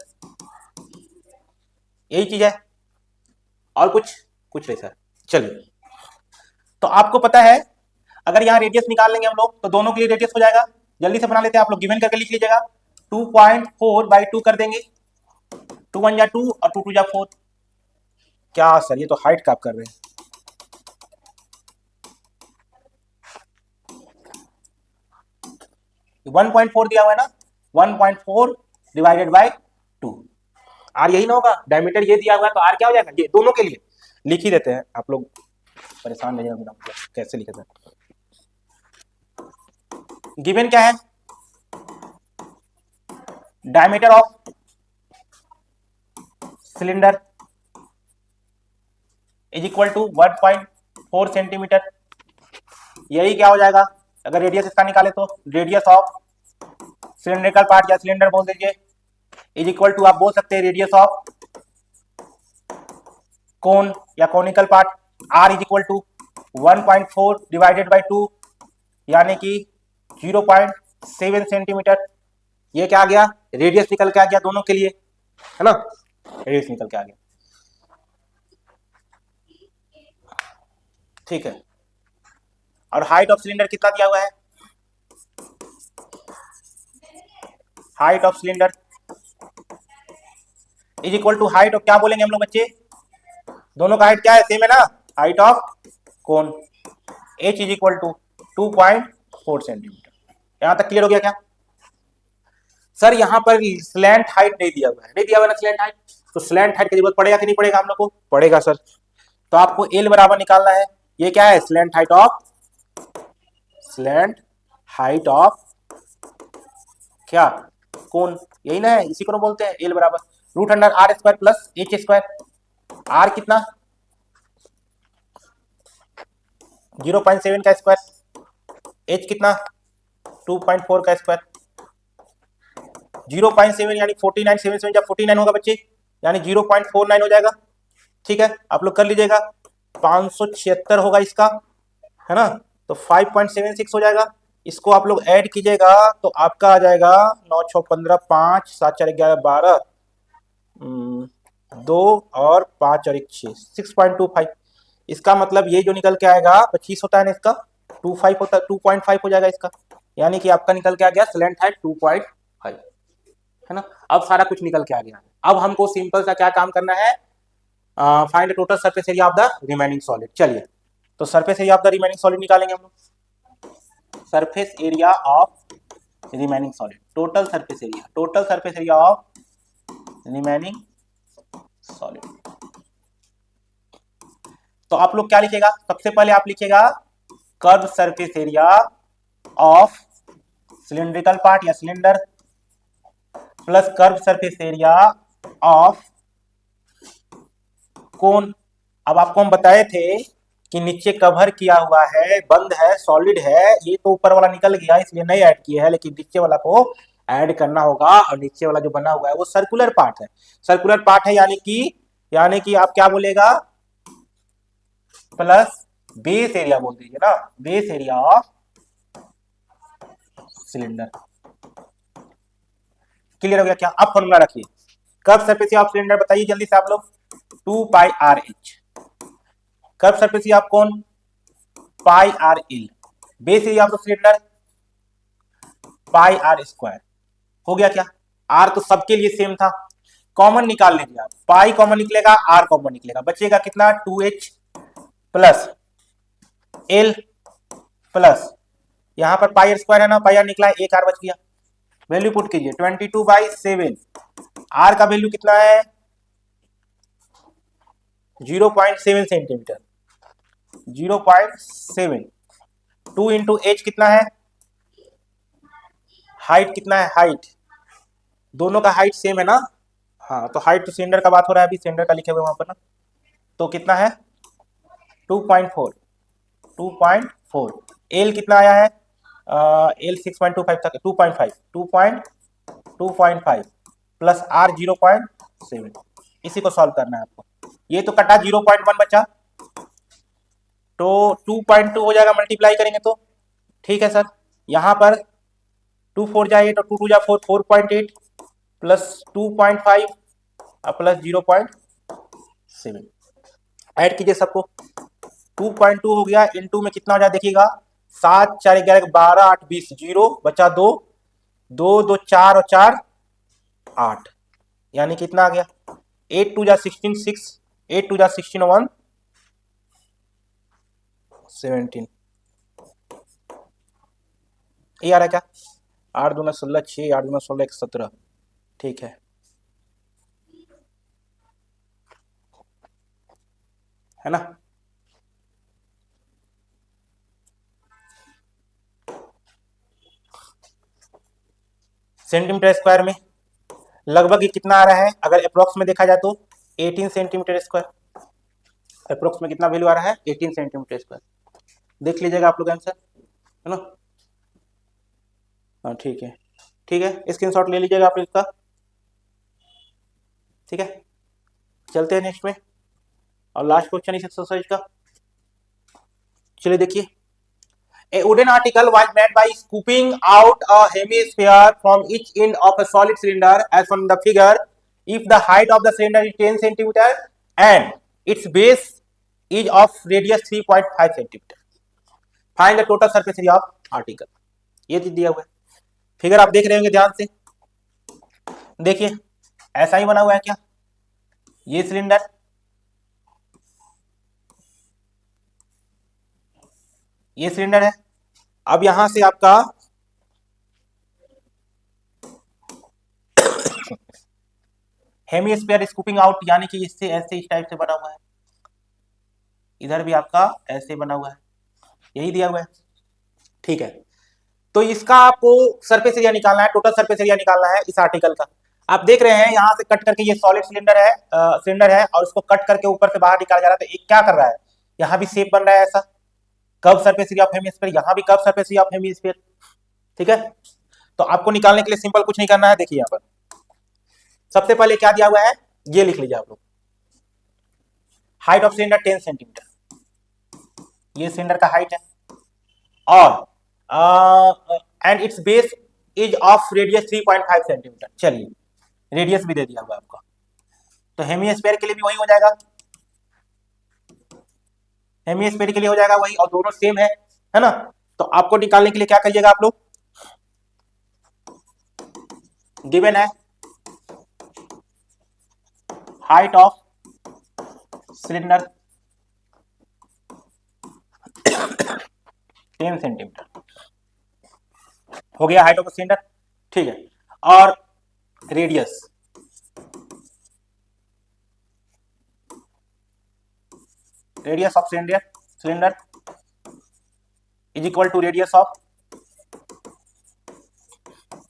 यही चीज है, और कुछ नहीं सर। चलिए तो आपको पता है अगर यहाँ रेडियस निकाल लेंगे हम लोग तो दोनों के लिए रेडियस हो जाएगा। जल्दी से बना लेते हैं, आप लोग गिवन करके लिख लीजिएगा। 2.4/2 कर देंगे, 2 1 जा 2 और 2 2 जा 4। क्या सर, ये तो हाइट का आप कर रहे हैं। तो 1.4 दिया हुआ है ना, 1.4 डिवाइडेड बाय 2, आर यही ना होगा। डायमीटर ये दिया हुआ है तो आर क्या हो जाएगा? ये दोनों के लिए लिख ही देते हैं, आप लोग परेशान नहीं होगा कैसे लिखे थे। गिवन क्या है? Diameter of cylinder is equal to 1.4 centimetre. यही क्या हो जाएगा अगर रेडियस इसका निकाले तो? रेडियस ऑफ सिलेंड्रिकल पार्ट या सिलेंडर बोल दीजिए, इज इक्वल टू आप बोल सकते हैं रेडियस ऑफ कोन या conical part, r is equal to 1.4 divided by 2 यानी कि 0.7 सेंटीमीटर। ये क्या आ गया? रेडियस निकल के आ गया दोनों के लिए, है ना, रेडियस निकल के आ गया। ठीक है, और हाइट ऑफ सिलेंडर कितना दिया हुआ है? Height of cylinder is equal to height of, क्या बोलेंगे हम लोग बच्चे? दोनों का हाइट क्या है? सेम है ना, height of cone, h is equal to 2.4 centimetre. यहां तक क्लियर हो गया क्या? सर यहां पर स्लैंट हाइट नहीं दिया हुआ है, नहीं दिया हुआ ना स्लैंट हाइट, तो स्लैंट हाइट की जरूरत पड़ेगा कि नहीं पड़ेगा हम लोग को? पड़ेगा सर। तो आपको एल बराबर निकालना है, ये क्या है? स्लैंट हाइट ऑफ क्या? कोन, यही ना है, इसी को बोलते हैं एल बराबर √r² प्लस h²। आर कितना 0.7 का स्क्वायर, एच कितना 2.4 का स्क्वायर, 0.7 यानी 49, 7 जब 49 होगा बच्चे, यानी 0.49 हो जाएगा। ठीक है, आप लोग कर लीजिएगा। 576 होगा इसका, है ना, तो 5.76 हो जाएगा। इसको आप लोग ऐड कीजिएगा तो आपका आ जाएगा 9 6 15 5 7 4 11 12 2 और 5 और 1 6 6.25। इसका मतलब ये जो निकल के आएगा 25 होता है ना, इसका 25 होता है, 2.5 हो जाएगा इसका, यानी कि आपका निकल के आ गया स्लैंट हाइट 2.5, है ना। अब सारा कुछ निकल के आ गया। अब हमको सिंपल सा क्या काम करना है, find total surface area of the remaining solid. चलिए, तो surface area of the remaining solid निकालेंगे हम लोग। Surface area of remaining solid, total surface area of remaining solid. तो आप लोग क्या लिखेगा, सबसे पहले आप लिखेगा curve surface area of cylindrical part या cylinder plus curve surface area of cone. अब आपको हम बताए थे कि नीचे कवर किया हुआ है, बंद है, सॉलिड है, ये तो ऊपर वाला निकल गया इसलिए नहीं ऐड किए हैं, लेकिन नीचे वाला को ऐड करना होगा। और नीचे वाला जो बना हुआ है वो सर्कुलर पार्ट है, सर्कुलर पार्ट है, यानी कि आप क्या बोलेगा, प्लस बेस एरिया बोल दीजिए ना, base area of cylinder. Clear हो गया क्या? अब फॉर्मूला रखिए, curve surface area of cylinder बताइए जल्दी से आप लोग, 2 pi are H. Curve surface area of cone, pi R L. Base area of cylinder pi are square. हो गया क्या? आर तो सबके लिए सेम था, कॉमन निकाल लीजिए आप, पाई कॉमन निकलेगा, आर कॉमन निकलेगा, बचेगा कितना 2h प्लस एल प्लस, यहां पर पाई स्क्वायर है ना, पाई आर निकला है, एक आर बच गया। वैल्यू पुट कीजिए 22/7। आर का वैल्यू कितना है 0.7 सेंटीमीटर, 0.7। 2 इंटू एच कितना है, हाइट कितना है, हाइट दोनों का हाइट सेम है ना, हाँ, तो हाइट तो सिलेंडर का बात हो रहा है अभी, सिलेंडर का लिखे हुए वहां पर ना, तो कितना है 2.4, 2.4। एल कितना आया है, एल 6.25 था, 2.5 प्लस आर 0.7। इसी को सॉल्व करना है आपको। ये तो कटा 0.1 बचा, तो 2.2 हो जाएगा, मल्टीप्लाई करेंगे तो, ठीक है सर। यहां पर 2 4 जा 8 और 2 2 जा 4, 4.8 प्लस 2.5 प्लस 0.7। ऐड कीजिए सबको, 2.2 हो गया, इनटू में कितना हो जाए देखिएगा, 7 4 11 12 8 20, 0 बचा 2 2 2 4 और 4 8, यानी कितना आ गया 8 2 जा 16 6, 8 2 जा 16 1 17। ये आ रहा है क्या, 8 2 16 6, 8 2 16 1 17, ठीक है ना। सेंटीमीटर स्क्वायर में लगभग कितना आ रहा है, अगर अप्रोक्स में देखा जाए तो 18 सेंटीमीटर स्क्वायर। अप्रोक्स में कितना वैल्यू आ रहा है 18 सेंटीमीटर स्क्वायर, देख लीजिएगा आप लोग आंसर, है ना। हाँ ठीक है, ठीक है, स्क्रीनशॉट ले लीजिएगा आप इसका, ठीक है। चलते हैं नेक्स्ट में, और लास्ट क्वेश्चन इस एक्सरसाइज का, चलिए देखिए। A wooden article was made by scooping out a hemisphere from each end of a solid cylinder as shown in the figure. If the height of the cylinder is 10 centimeter and its base is of radius 3.5 centimeter, find the total surface area of article. ये चीज दिया हुआ है, figure आप देख रहे होंगे ध्यान से, देखिए ऐसा ही बना हुआ है क्या, ये सिलेंडर, ये सिलेंडर है। अब यहां से आपका हेमिस्फीयर स्कूपिंग आउट, यानी कि इससे ऐसे इस टाइप से बना हुआ है, इधर भी आपका ऐसे बना हुआ है, यही दिया हुआ है, ठीक है। तो इसका आपको सरफेस एरिया निकालना है, टोटल सरफेस एरिया निकालना है इस आर्टिकल का। आप देख रहे हैं यहाँ से कट करके ये सॉलिड सिलेंडर है और उसको कट करके ऊपर से बाहर निकाला जा रहा है। तो एक क्या कर रहा है, यहाँ भी शेप बन रहा है ऐसा curve surface area of hemisphere, यहाँ भी curve surface area of hemisphere. ठीक है, तो आपको निकालने के लिए सिंपल कुछ नहीं करना है। देखिए यहाँ पर सबसे पहले क्या दिया हुआ है, ये लिख लीजिए आप लोग, हाइट ऑफ सिलेंडर 10 सेंटीमीटर, ये सिलेंडर का हाइट है, और and it's base is of radius 3.5 centimetre. चलिए रेडियस भी दे दिया हुआ आपको, तो हेमिस्फीयर के लिए भी वही हो जाएगा, हेमिस्फीयर के लिए हो जाएगा वही, और दोनों सेम है ना। तो आपको निकालने के लिए क्या करिएगा आप लोग, गिवन है हाइट ऑफ सिलेंडर 10 सेंटीमीटर, हो गया हाइट ऑफ सिलेंडर। ठीक है, और radius of cylinder is equal to radius of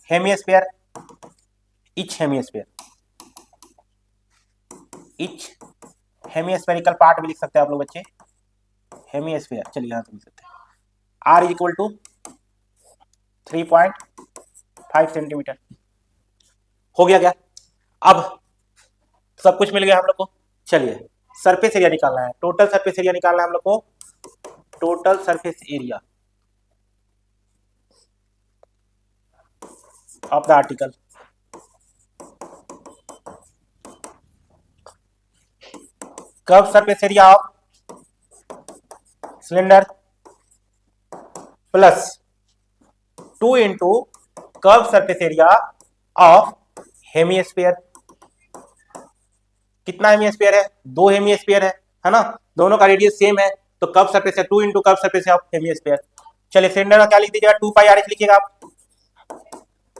hemisphere, each hemispherical part भी लिख सकते हैं आप लोग बच्चे, हेमिस्फीयर। चलिए यहां से लिख सकते हैं r is equal to 3.5 centimetre. हो गया क्या, अब सब कुछ मिल गया हम लोग को। चलिए सरफेस एरिया निकालना है, टोटल सरफेस एरिया निकालना है हम लोग को, total surface area of the article. Curve surface area of cylinder plus 2 into curve surface area of hemisphere. कितना हेमिस्फीयर है, 2 हेमिस्फीयर है ना, दोनों का रेडियस सेम है, तो कर्व सरफेस है 2 into curve surface of hemisphere. चलिए सिलेंडर का क्या लिख दीजिएगा, 2 पाई आर एच लिखिएगा आप,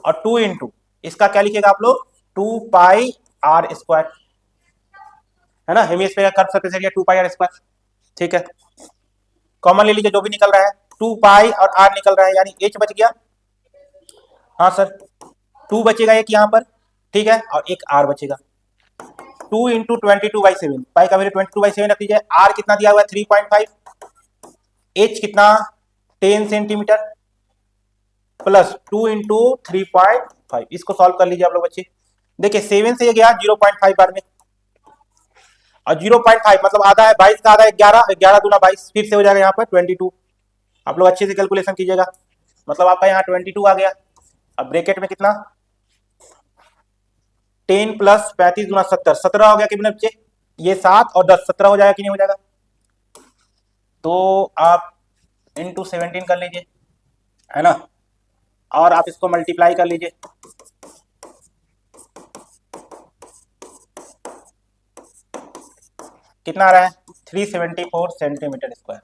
और 2 इंटू इसका क्या लिखिएगा आप लोग, 2 पाई आर स्क्वायर, है ना, हेमिस्फीयर का curve surface area 2 pi are square. ठीक है, कॉमन ले लीजिए जो भी निकल रहा है, 2 पाई और आर निकल रहा है, यानी एच बच गया। हाँ सर, 2 बचेगा एक यहाँ पर, ठीक है, और एक आर बचेगा। 2 इंटू 22/7, पाई का वैल्यू 22/7 रख लीजिए। आर कितना दिया हुआ है 3.5, एच कितना 10 सेंटीमीटर, प्लस 2 इंटू 3.5, इसको सॉल्व कर लीजिए आप लोग बच्चे। देखिए 7 से ये गया 0.5 बार में, और 0.5 मतलब आधा है, 22 का आधा 11, 11 दूना 22, फिर से हो जाएगा यहाँ पर 22। आप लोग अच्छे से कैलकुलेशन कीजिएगा, मतलब आपका यहाँ 22 आ गया। अब ब्रैकेट में कितना, 10 प्लस 35 दूना 70, 17 हो गया कि बच्चे, ये 7 और 10 17 हो जाएगा कि नहीं हो जाएगा, तो आप इंटू 17 कर लीजिए, है ना, और आप इसको मल्टीप्लाई कर लीजिए, कितना आ रहा है 374 सेंटीमीटर स्क्वायर।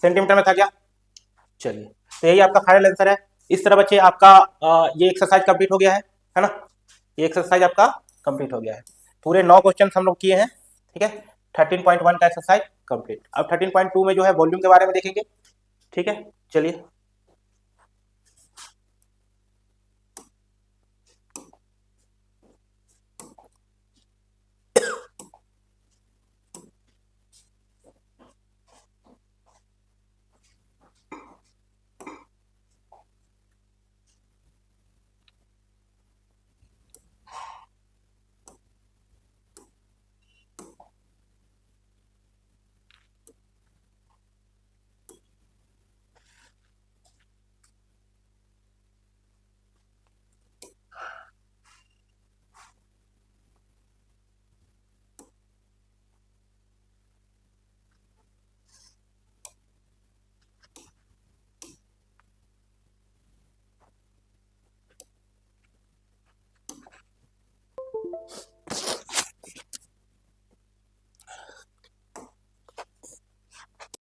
सेंटीमीटर में था क्या, चलिए तो यही आपका फाइनल आंसर है। इस तरह बच्चे आपका ये एक्सरसाइज कंप्लीट हो गया है ना, ये एक्सरसाइज आपका कंप्लीट हो गया है। पूरे 9 क्वेश्चन हम लोग किए हैं, ठीक है, 13.1 का एक्सरसाइज कंप्लीट। अब 13.2 में जो है वॉल्यूम के बारे में देखेंगे, ठीक है। चलिए